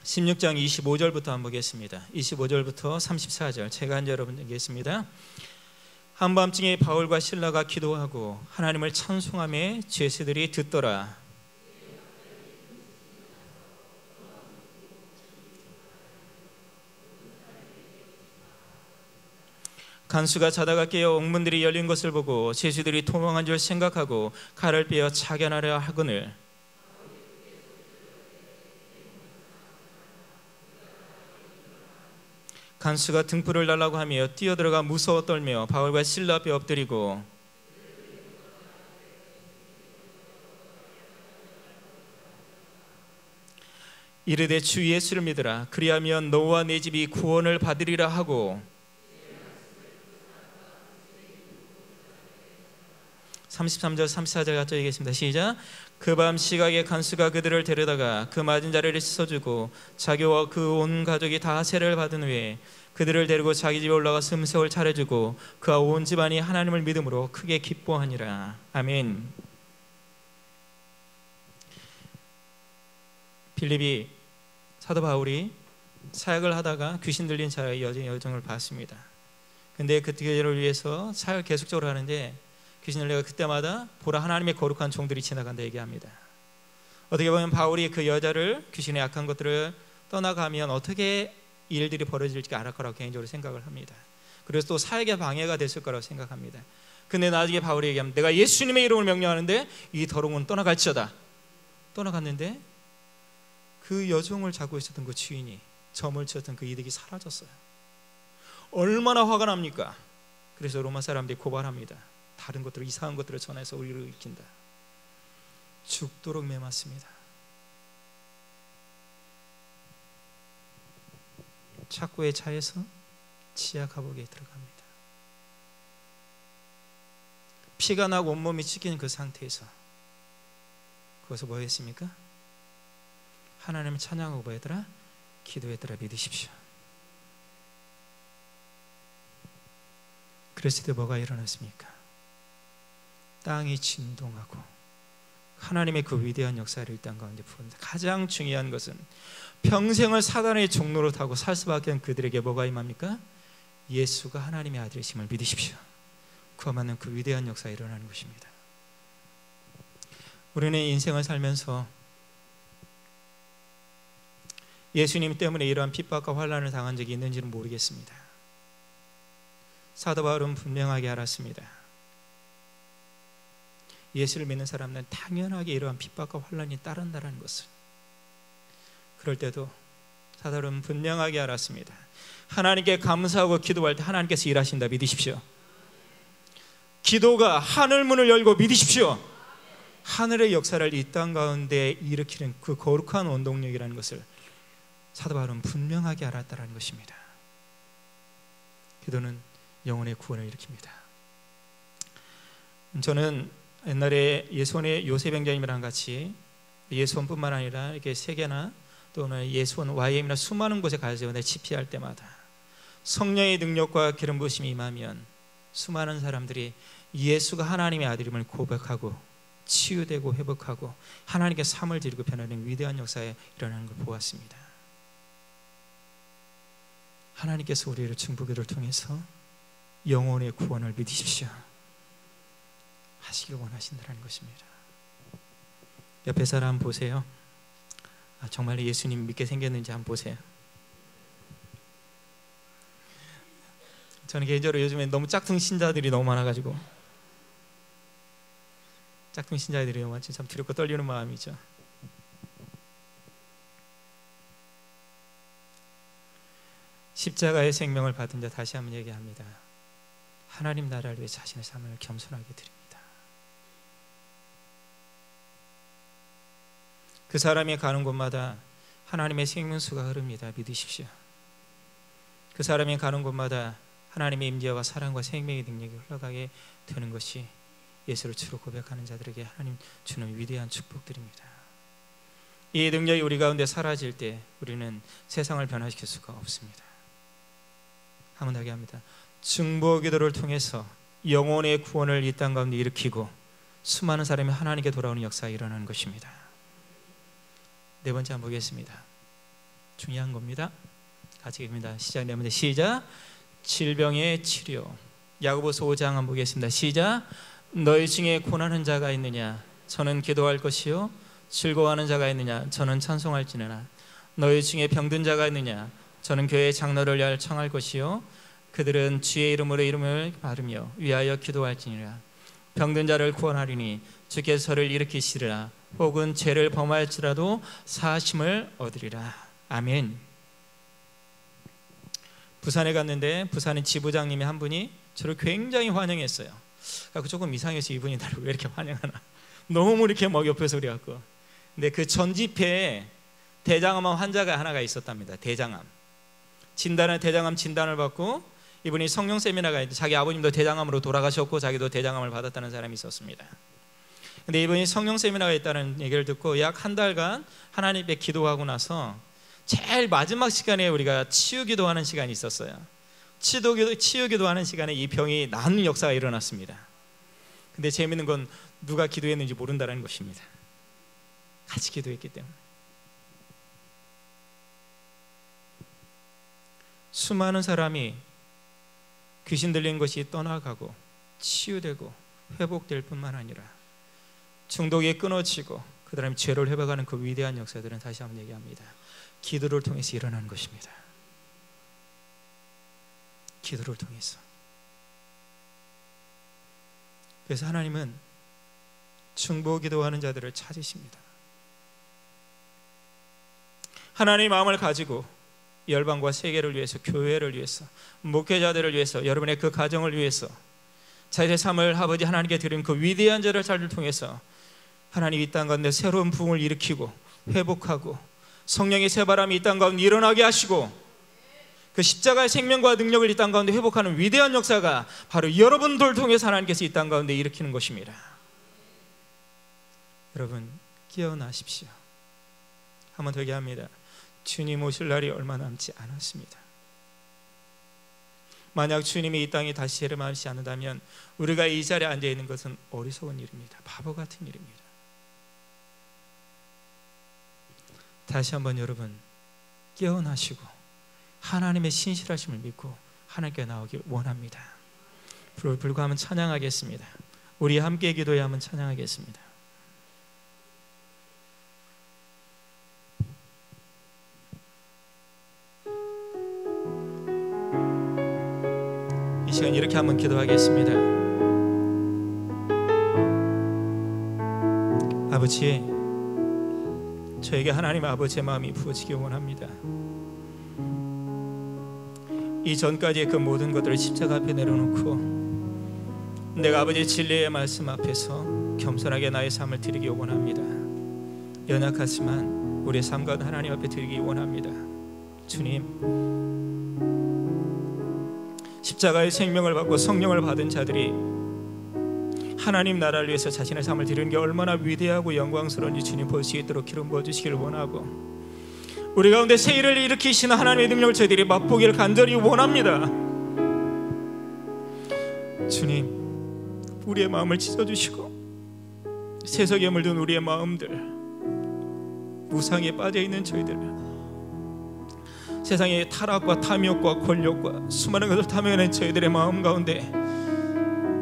16장 25절부터 한번 보겠습니다. 25절부터 34절 제가 한 여러분에게 읽겠습니다. 한밤중에 바울과 실라가 기도하고 하나님을 찬송하며 죄수들이 듣더라. 간수가 자다가 깨어 옥문들이 열린 것을 보고 죄수들이 도망한 줄 생각하고 칼을 빼어 차견하려 하거늘 간수가 등불을 달라고 하며 뛰어들어가 무서워 떨며 바울과 실라 앞에 엎드리고 이르되 주 예수를 믿으라. 그리하면 너와 내 집이 구원을 받으리라 하고 33절 34절 같이 읽겠습니다. 시작. 그 밤 시각에 간수가 그들을 데려다가 그 맞은 자리를 씻어주고 자기와 그 온 가족이 다 세례를 받은 후에 그들을 데리고 자기 집에 올라가서 음식을 차려주고 그와 온 집안이 하나님을 믿음으로 크게 기뻐하니라. 아멘. 빌립이 사도 바울이 사역을 하다가 귀신 들린 자의 여정을 봤습니다. 근데 그 교회를 위해서 사역을 계속적으로 하는데 귀신을 내가 그때마다 보라 하나님의 거룩한 종들이 지나간다 얘기합니다. 어떻게 보면 바울이 그 여자를, 귀신의 약한 것들을 떠나가면 어떻게 일들이 벌어질지 알 거라고 개인적으로 생각을 합니다. 그래서 또 사역에 방해가 됐을 거라고 생각합니다. 근데 나중에 바울이 얘기하면 내가 예수님의 이름을 명령하는데 이 더러움은 떠나갈지어다. 떠나갔는데 그 여종을 잡고 있었던 그 주인이, 점을 치었던 그 이득이 사라졌어요. 얼마나 화가 납니까? 그래서 로마 사람들이 고발합니다. 다른 것들을, 이상한 것들을 전해서 우리를 일으킨다. 죽도록 매맞습니다. 착고의 차에서 치아 감옥에 들어갑니다. 피가 나고 온몸이 찢긴 그 상태에서 거기서 뭐 했습니까? 하나님을 찬양하고 뭐 했더라? 기도했더라. 믿으십시오. 그랬을 때 뭐가 일어났습니까? 땅이 진동하고 하나님의 그 위대한 역사를 이 땅 가운데 부은다. 가장 중요한 것은 평생을 사단의 종로로 타고 살 수밖에 없는 그들에게 뭐가 임합니까? 예수가 하나님의 아들이심을 믿으십시오. 그와 맞는 그 위대한 역사가 일어나는 것입니다. 우리는 인생을 살면서 예수님 때문에 이러한 핍박과 환난을 당한 적이 있는지는 모르겠습니다. 사도 바울은 분명하게 알았습니다. 예수를 믿는 사람들은 당연하게 이러한 핍박과 환난이 따른다는 것을. 그럴 때도 사도 바울은 분명하게 알았습니다. 하나님께 감사하고 기도할 때 하나님께서 일하신다 믿으십시오. 기도가 하늘 문을 열고 믿으십시오. 하늘의 역사를 이 땅 가운데 일으키는 그 거룩한 원동력이라는 것을 사도 바울은 분명하게 알았다는 것입니다. 기도는 영혼의 구원을 일으킵니다. 저는 옛날에 예수원의 요셉행자님이랑 같이 예수원뿐만 아니라 이렇게 세계나 또는 예수원 YM이나 수많은 곳에 가서 집회할 때마다 성령의 능력과 기름 부으심이 임하면 수많은 사람들이 예수가 하나님의 아들임을 고백하고 치유되고 회복하고 하나님께 삶을 드리고 변하는 위대한 역사에 일어나는 걸 보았습니다. 하나님께서 우리를 중보기도를 통해서 영혼의 구원을 믿으십시오 하시길 원하신다는 것입니다. 옆에 사람 보세요. 정말 예수님 믿게 생겼는지 한번 보세요. 저는 개인적으로 요즘에 너무 짝퉁 신자들이 너무 많아가지고 짝퉁 신자들이 너무 많지 참 두렵고 떨리는 마음이죠. 십자가의 생명을 받은 자 다시 한번 얘기합니다. 하나님 나라를 위해 자신의 삶을 겸손하게 드립니다. 그 사람이 가는 곳마다 하나님의 생명수가 흐릅니다. 믿으십시오. 그 사람이 가는 곳마다 하나님의 임재와 사랑과 생명의 능력이 흘러가게 되는 것이 예수를 주로 고백하는 자들에게 하나님 주는 위대한 축복들입니다. 이 능력이 우리 가운데 사라질 때 우리는 세상을 변화시킬 수가 없습니다. 한번 하게 합니다. 중보기도를 통해서 영혼의 구원을 이 땅 가운데 일으키고 수많은 사람이 하나님께 돌아오는 역사가 일어나는 것입니다. 네 번째 한번 보겠습니다. 중요한 겁니다. 같이 읽습니다. 시작. 네 번째 시작. 질병의 치료. 야고보서 5장 한번 보겠습니다. 시작. 너희 중에 고난하는 자가 있느냐? 저는 기도할 것이요. 즐거워하는 자가 있느냐? 저는 찬송할지니라. 너희 중에 병든 자가 있느냐? 저는 교회의 장로를 위하여 청할 것이요. 그들은 주의 이름으로 이름을 바르며 위하여 기도할지니라. 병든 자를 구원하리니 주께서 저를 일으키시리라. 혹은 죄를 범하였지라도 사하심을 얻으리라. 아멘. 부산에 갔는데 부산의 지부장님이 한 분이 저를 굉장히 환영했어요. 조금 이상해서 이분이 나를 왜 이렇게 환영하나 너무 이렇게 막 옆에서 그래갖고. 근데 그 전 집회에 대장암 환자가 하나가 있었답니다. 대장암 진단을 받고 이분이 성령 세미나가 있는데 자기 아버님도 대장암으로 돌아가셨고 자기도 대장암을 받았다는 사람이 있었습니다. 근데 이분이 성령 세미나가 있다는 얘기를 듣고 약 한 달간 하나님께 기도하고 나서 제일 마지막 시간에 우리가 치유 기도하는 시간이 있었어요. 치유 기도하는 시간에 이 병이 낫는 역사가 일어났습니다. 근데 재미있는 건 누가 기도했는지 모른다는 것입니다. 같이 기도했기 때문에. 수많은 사람이 귀신 들린 것이 떠나가고 치유되고 회복될 뿐만 아니라 중독이 끊어지고 그 다음에 죄를 회복하는 그 위대한 역사들은 다시 한번 얘기합니다. 기도를 통해서 일어나는 것입니다. 기도를 통해서. 그래서 하나님은 중보 기도하는 자들을 찾으십니다. 하나님의 마음을 가지고 열방과 세계를 위해서, 교회를 위해서, 목회자들을 위해서, 여러분의 그 가정을 위해서 자신의 삶을 아버지 하나님께 드리는 그 위대한 자를 통해서 하나님이 이 땅 가운데 새로운 부흥을 일으키고 회복하고 성령의 새바람이 이 땅 가운데 일어나게 하시고 그 십자가의 생명과 능력을 이 땅 가운데 회복하는 위대한 역사가 바로 여러분들 통해서 하나님께서 이 땅 가운데 일으키는 것입니다. 여러분 깨어나십시오. 한번 더 얘기합니다. 주님 오실 날이 얼마 남지 않았습니다. 만약 주님이 이 땅에 다시 재림하시지 않는다면 우리가 이 자리에 앉아 있는 것은 어리석은 일입니다. 바보 같은 일입니다. 다시 한번 여러분 깨어나시고 하나님의 신실하심을 믿고 하나님께 나오길 원합니다. 불구하면 찬양하겠습니다. 우리 함께 기도해야 하면 찬양하겠습니다. 이 시간 이렇게 한번 기도하겠습니다. 아버지, 저에게 하나님 아버지의 마음이 부어지기 원합니다. 이전까지의 그 모든 것들을 십자가 앞에 내려놓고 내가 아버지의 진리의 말씀 앞에서 겸손하게 나의 삶을 드리기 원합니다. 연약하지만 우리의 삶과 하나님 앞에 드리기 원합니다. 주님, 십자가의 생명을 받고 성령을 받은 자들이 하나님 나라를 위해서 자신의 삶을 드리는 게 얼마나 위대하고 영광스러운지 주님 볼 수 있도록 기름 부어주시기를 원하고, 우리 가운데 새 일을 일으키시는 하나님의 능력을 저희들이 맛보기를 간절히 원합니다. 주님, 우리의 마음을 찢어주시고 세속에 물든 우리의 마음들, 우상에 빠져있는 저희들, 세상의 타락과 탐욕과 권력과 수많은 것을 탐욕하는 저희들의 마음 가운데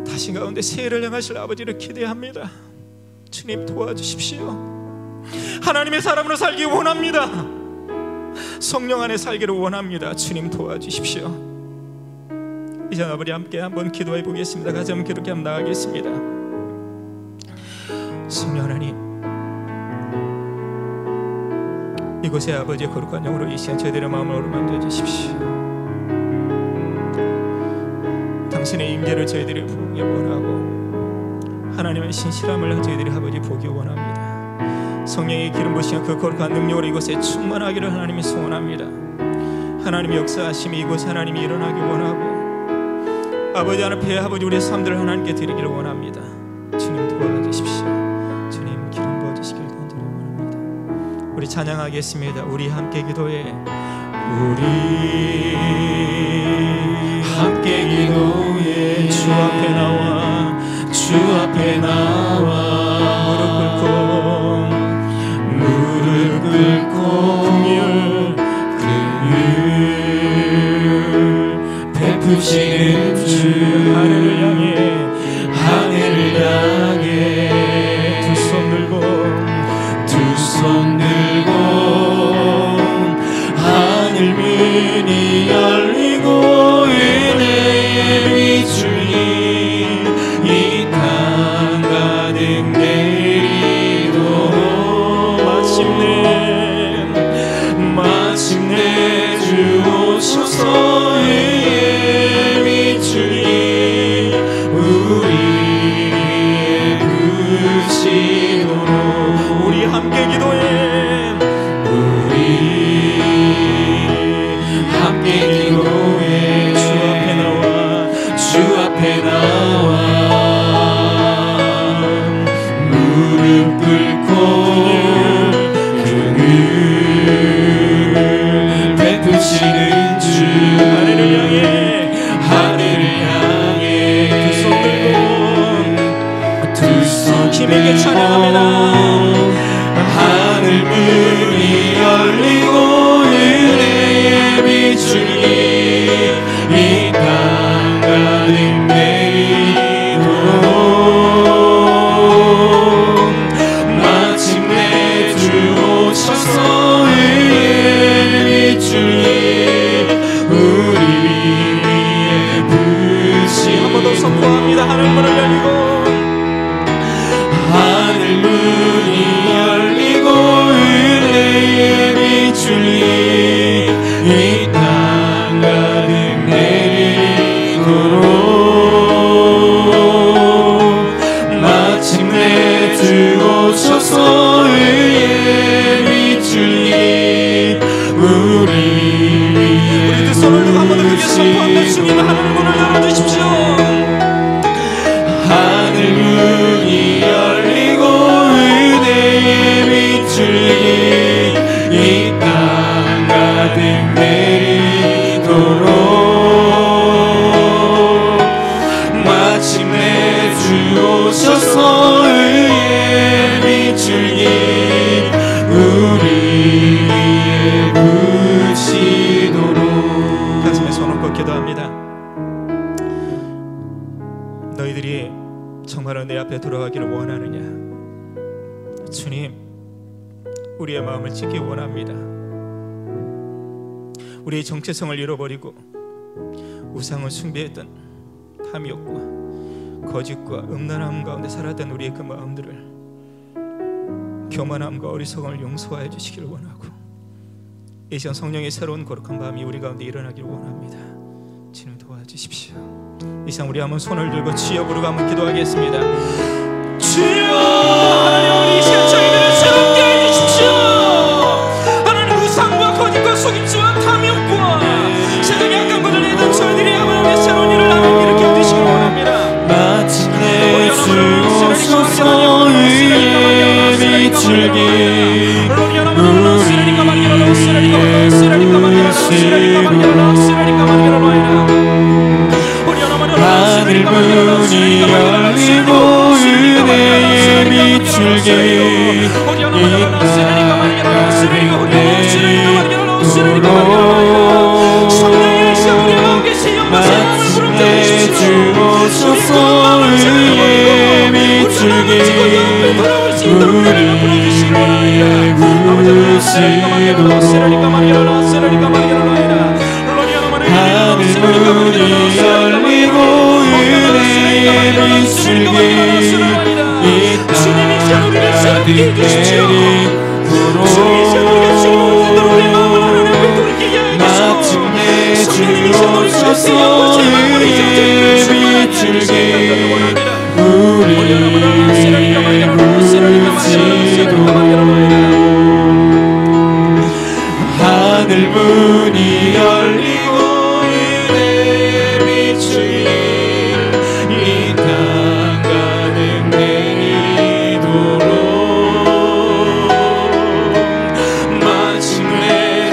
다시 가운데 새해를 향하실 아버지를 기대합니다. 주님 도와주십시오. 하나님의 사람으로 살기 원합니다. 성령 안에 살기를 원합니다. 주님 도와주십시오. 이제 아버지 함께 한번 기도해 보겠습니다. 같이 한번 그렇게 한번 나가겠습니다. 성령 하나님, 이곳에 아버지의 거룩한 영으로 이 시간 저희들의 마음을 어루만져 주십시오. 당신의 임재를 저희들이 보기 원하고 하나님의 신실함을 저희들이 아버지 보기 원합니다. 성령의 기름 부으시는 그 거룩한 능력으로 이곳에 충만하기를 하나님이 소원합니다. 하나님의 역사하심이 이곳에 하나님이 일어나기 원하고, 아버지 앞에 아버지 우리의 삶들을 하나님께 드리기를 원합니다. 주님 도와주십시오. 주님 기름 부어주시길 간절히 원합니다. 우리 찬양하겠습니다. 우리 함께 기도해. 우리 함께 기도해. 주 앞에 나와, 주 앞에 나와 무릎 꿇고 긍휼 베푸시는 주 하늘을 향해 두 손 들고 하늘 문이 열리고 은혜의 비추니 이 땅 가득 내리도록 마침내 주 오셔서 은혜의 비추니 우리의 부시도록. 우리 함께 기도해. 우리 함께 기도해. 주 앞에 나와 무릎 꿇고 긍휼 베푸시는 주 하늘을 향해 두 손 힘있게 찬양합니다. 하늘 문이 열리고 은혜의 비추니 이 땅 가득 내리도록 주님, 우리의 마음을 찢기 원합니다. 우리의 정체성을 잃어버리고 우상을 숭배했던 탐욕과 거짓과 음란함 가운데 살았던 우리의 그 마음들을 교만함과 어리석음을 용서하여 주시기를 원하고, 이 시간 성령의 새로운 거룩한 마음이 우리 가운데 일어나기를 원합니다. 주님 도와주십시오. 이 시간 우리 한번 손을 들고 주여 부르고 한번 기도하겠습니다. 주여, 하나님, 우리 이 시간 저희들을 새롭게 해주십시오. 하나님, 우상과 거짓과 속임수와 탐욕과 세상의 악한 것을 내던 저희들이 하나님의 새로운 일을 하나님 일으켜 주시기 원합니다. 마침내 주옵소서. 의에 비추기 하늘 문이 열리고 은혜의 비출기 이 땅 마침내 주옵소서. 의에 비출기 우리의 구시로 하늘 문이 열리고 은혜의 비출기 이 땅 가득 내리도록 마침내 주옵소서. 의의 비출기 우리 위에 부시도록 하늘 문이 열리고 은혜의 비추기 이 땅 가득 내리도록 마침내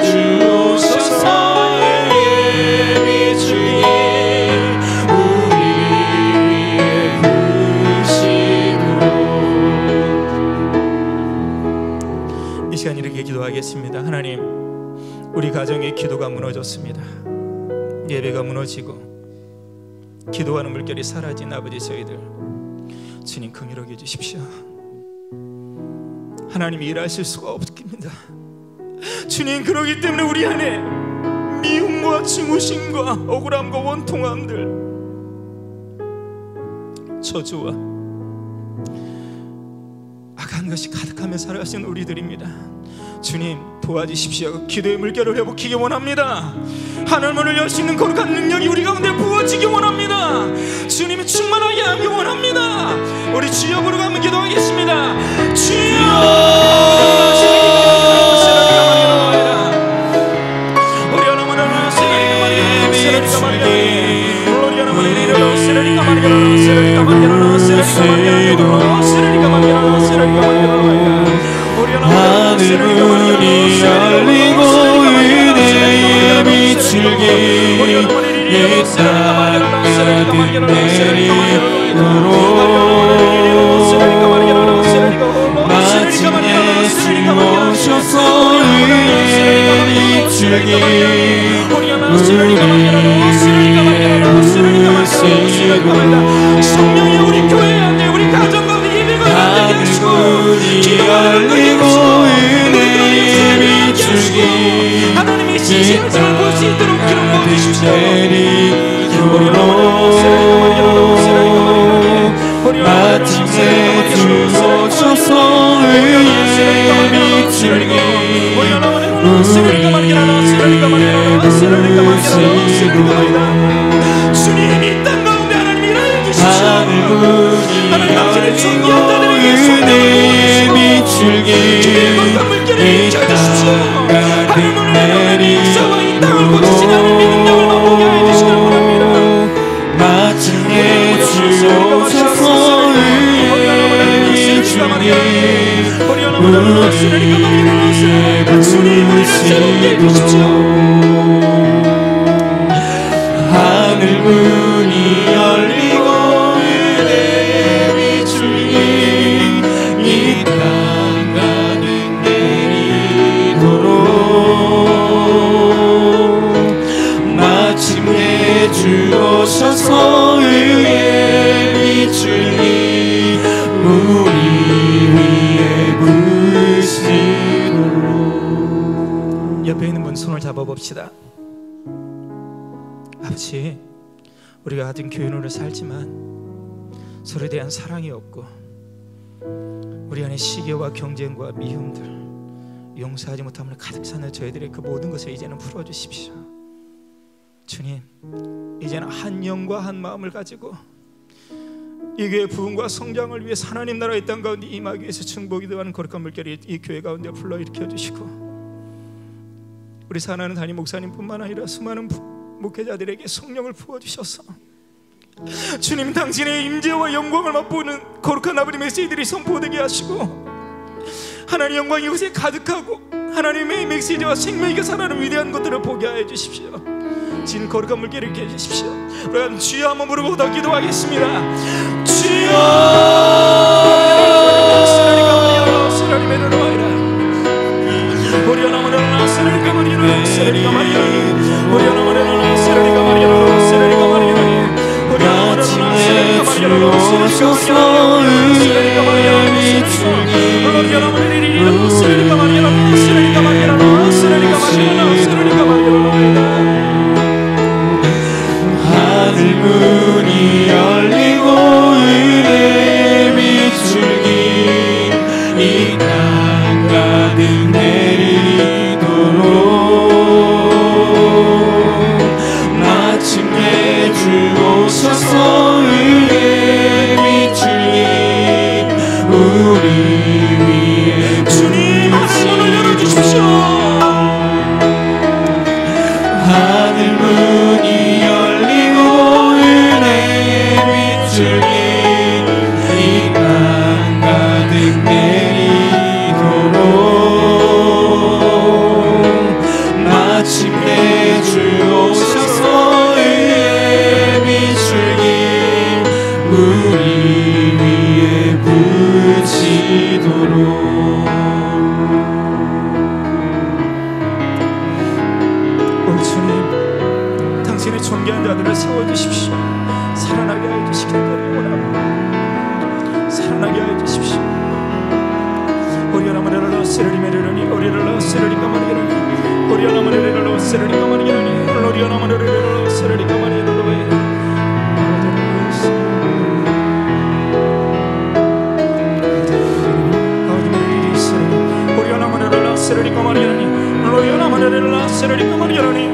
주옵소서. 의의 비추기 우리 위에 부시도록. 이 시간 이렇게 기도하겠습니다. 하나님, 우리 가정의 기도가 무너졌습니다. 예배가 무너지고 기도하는 물결이 사라진 아버지 저희들, 주님 긍휼하게 해주십시오. 하나님이 일하실 수가 없습니다. 주님, 그러기 때문에 우리 안에 미움과 증오심과 억울함과 원통함들, 저주와 악한 것이 가득하며 살아가시는 우리들입니다. 주님 도와주십시오. 기도의 물결을 회복하기 원합니다. 하늘 문을 열 수 있는 거룩한 능력이 우리 가운데 부어지기 원합니다. 주님이 충만하게 하기 원합니다. 우리 주여 부르고 한번 기도하겠습니다. 주여, 하늘 문이 열리고 은혜의 비출기 이 땅 가득 내리도록 마침내 주옵소서. 의의 비출기 우리 위에 부시도록 성령이 우리 교회 안에 우리 가정 가운데 예배가 안되게 하시고 열리고 은혜의 비출기 하나님의 시신을 잘 볼 수 있도록 기름 부어주십시오. 마침내 주옵소서. 의의 비출기 우리 주님, 이 땅 가운데 하나님 일하여 주십시오. 하늘 문이 열리고 은혜의 비출기 이 땅 가득 내리도록 마침내 주옵소서. 의의 비출기 우리 위에 부시도록 하늘 문이 열리고 은혜의 비출기 이 땅 가득 내리도록 마침내 주옵소서. 의의 비출기 우리 위에 잡아봅시다. 아버지, 우리가 같은 교인으로 살지만 서로에 대한 사랑이 없고 우리 안에 시기와 경쟁과 미움들, 용서하지 못함을 가득 사는 저희들의 그 모든 것을 이제는 풀어주십시오. 주님, 이제는 한 영과 한 마음을 가지고 이 교회 부흥과 성장을 위해 하나님 나라의 땅 가운데 임하기 위해서 중보기도 하는 거룩한 물결이 이 교회 가운데 불러일으켜 주시고, 우리 사랑하는 담임 목사님뿐만 아니라 수많은 목회자들에게 성령을 부어주셔서 주님 당신의 임재와 영광을 맛보는 거룩한 아버지 메시지들이 선포되게 하시고, 하나님 영광이 이곳에 가득하고 하나님의 메시지와 생명이 살아나는 위대한 것들을 보게 하여 주십시오. 진 거룩한 물결을 일으켜 주십시오. 우리가 주여 한번 부르고 기도하겠습니다. 주여, 하늘문이 열리고 은혜 비추기 이 땅 가득 내리도록 마침내 주 오셔서 은혜 비추기 우리 위에 주님 하늘문을 열어주십시오. 하늘문이 열리고 은혜 비추기 이 땅 가득 내리도록 마침내 주 오셔서 은혜 비추기 우리 위에 부치도록. 주님, 당신의 존귀한 자들을 세워주십시오. 살아나게 하여 주시기를 원합니다. 살아나게 하여 주십시오. 오리아나마레랄라 세르리메르니 오리아랄라 세르리가 마리아니 오리아나마레랄라 세르리가 마리아니 오리아나마레랄라 세르리가 마리아니 오리아나마레랄라 세르리가 마리아니 Oriana Manera, Serica Mariani,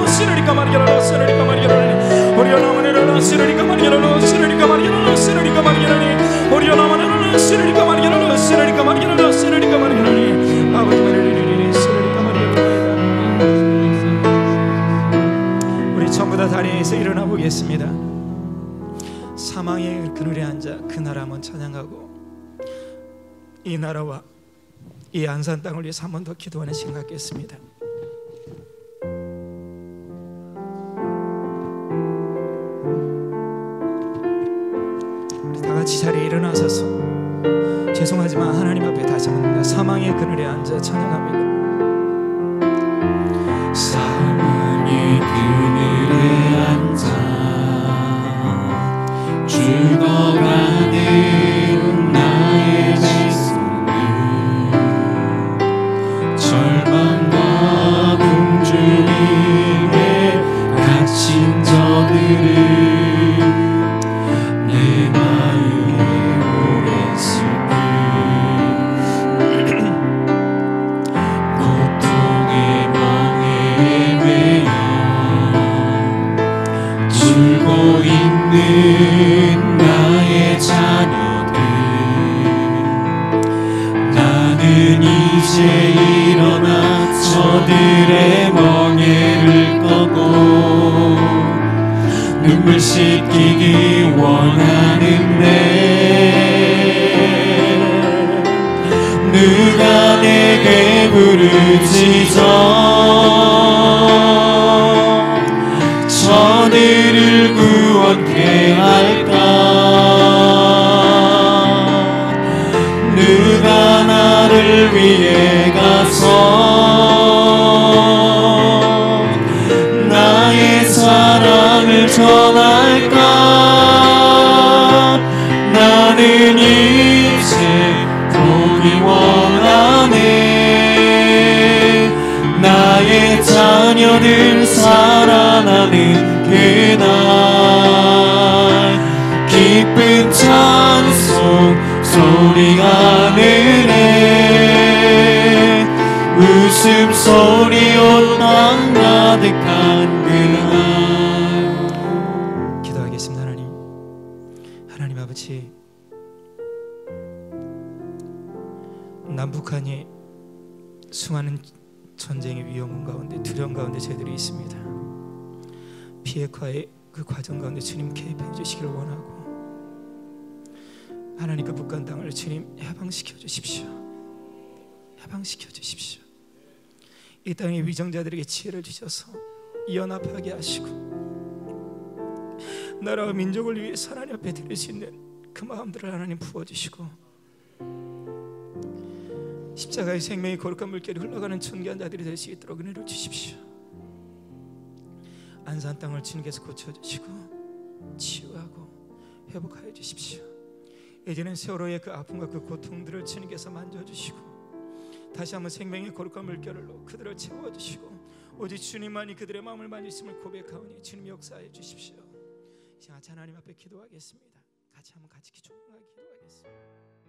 Serica Mariana, Serica Mariani, Oriana Manera, Serica Mariana, Serica Mariana, Serica Mariani, Oriana Manera, Serica Mariana, Serica Mariana, Serica Mariani, 아버지 마리아니, Serica Mariani. 우리 전부 다 다리에서 일어나 보겠습니다. 사망의 그늘에 앉아 그 나라 한번 찬양하고 이 나라와 이 안산 땅을 위해서 한 번 더 기도하는 시간 갖겠습니다. 우리 다 같이 자리에 일어나셔서 죄송하지만 하나님 앞에 다시 한번 사망의 그늘에 앉아 찬양합니다. 사망의 그늘에 앉아 죽어가는 나의 절망과 굶주림에 갇힌 저들을 내 마음에 오랜 슬픔 고통의 멍에 매여 울고 있는 나의 자녀들 나는 이제 일어나 저들의 멍에를 끄고 눈물 씻기기 원하는데 누가 내게 부르짖어 저들을 구원케 할까 누가 나를 위해 가서 나의 사랑을 전할까 나는 이제 보기 원하네 나의 자 자녀들 살아나는 그날 기쁜 찬송 소리가 하늘에 웃음소리 온 땅 가득한 그날. 기도하겠습니다. 하나님 아버지, 남북한이 수많은 전쟁의 위험 가운데, 두려움 가운데 저희들이 있습니다. 비핵화의 그 과정 가운데 주님 개입해 주시기를 원하고, 하나님 그 북한 땅을 주님 해방시켜 주십시오. 해방시켜 주십시오. 이 땅의 위정자들에게 지혜를 주셔서 연합하게 하시고, 나라와 민족을 위해서 하나님 앞에 드릴 수 있는 그 마음들을 하나님 부어주시고, 십자가의 생명의 거룩한 물결이 흘러가는 존귀한 자들이 될 수 있도록 은혜를 주십시오. 안산 땅을 주님께서 고쳐주시고 치유하고 회복하여 주십시오. 이제는 세월호의 그 아픔과 그 고통들을 주님께서 만져주시고, 다시 한번 생명의 거룩한 물결로 그들을 채워주시고, 오직 주님만이 그들의 마음을 만지심을 고백하오니 주님 역사해 주십시오. 하나님 앞에 기도하겠습니다. 같이 한번 같이 조용하게 기도하겠습니다.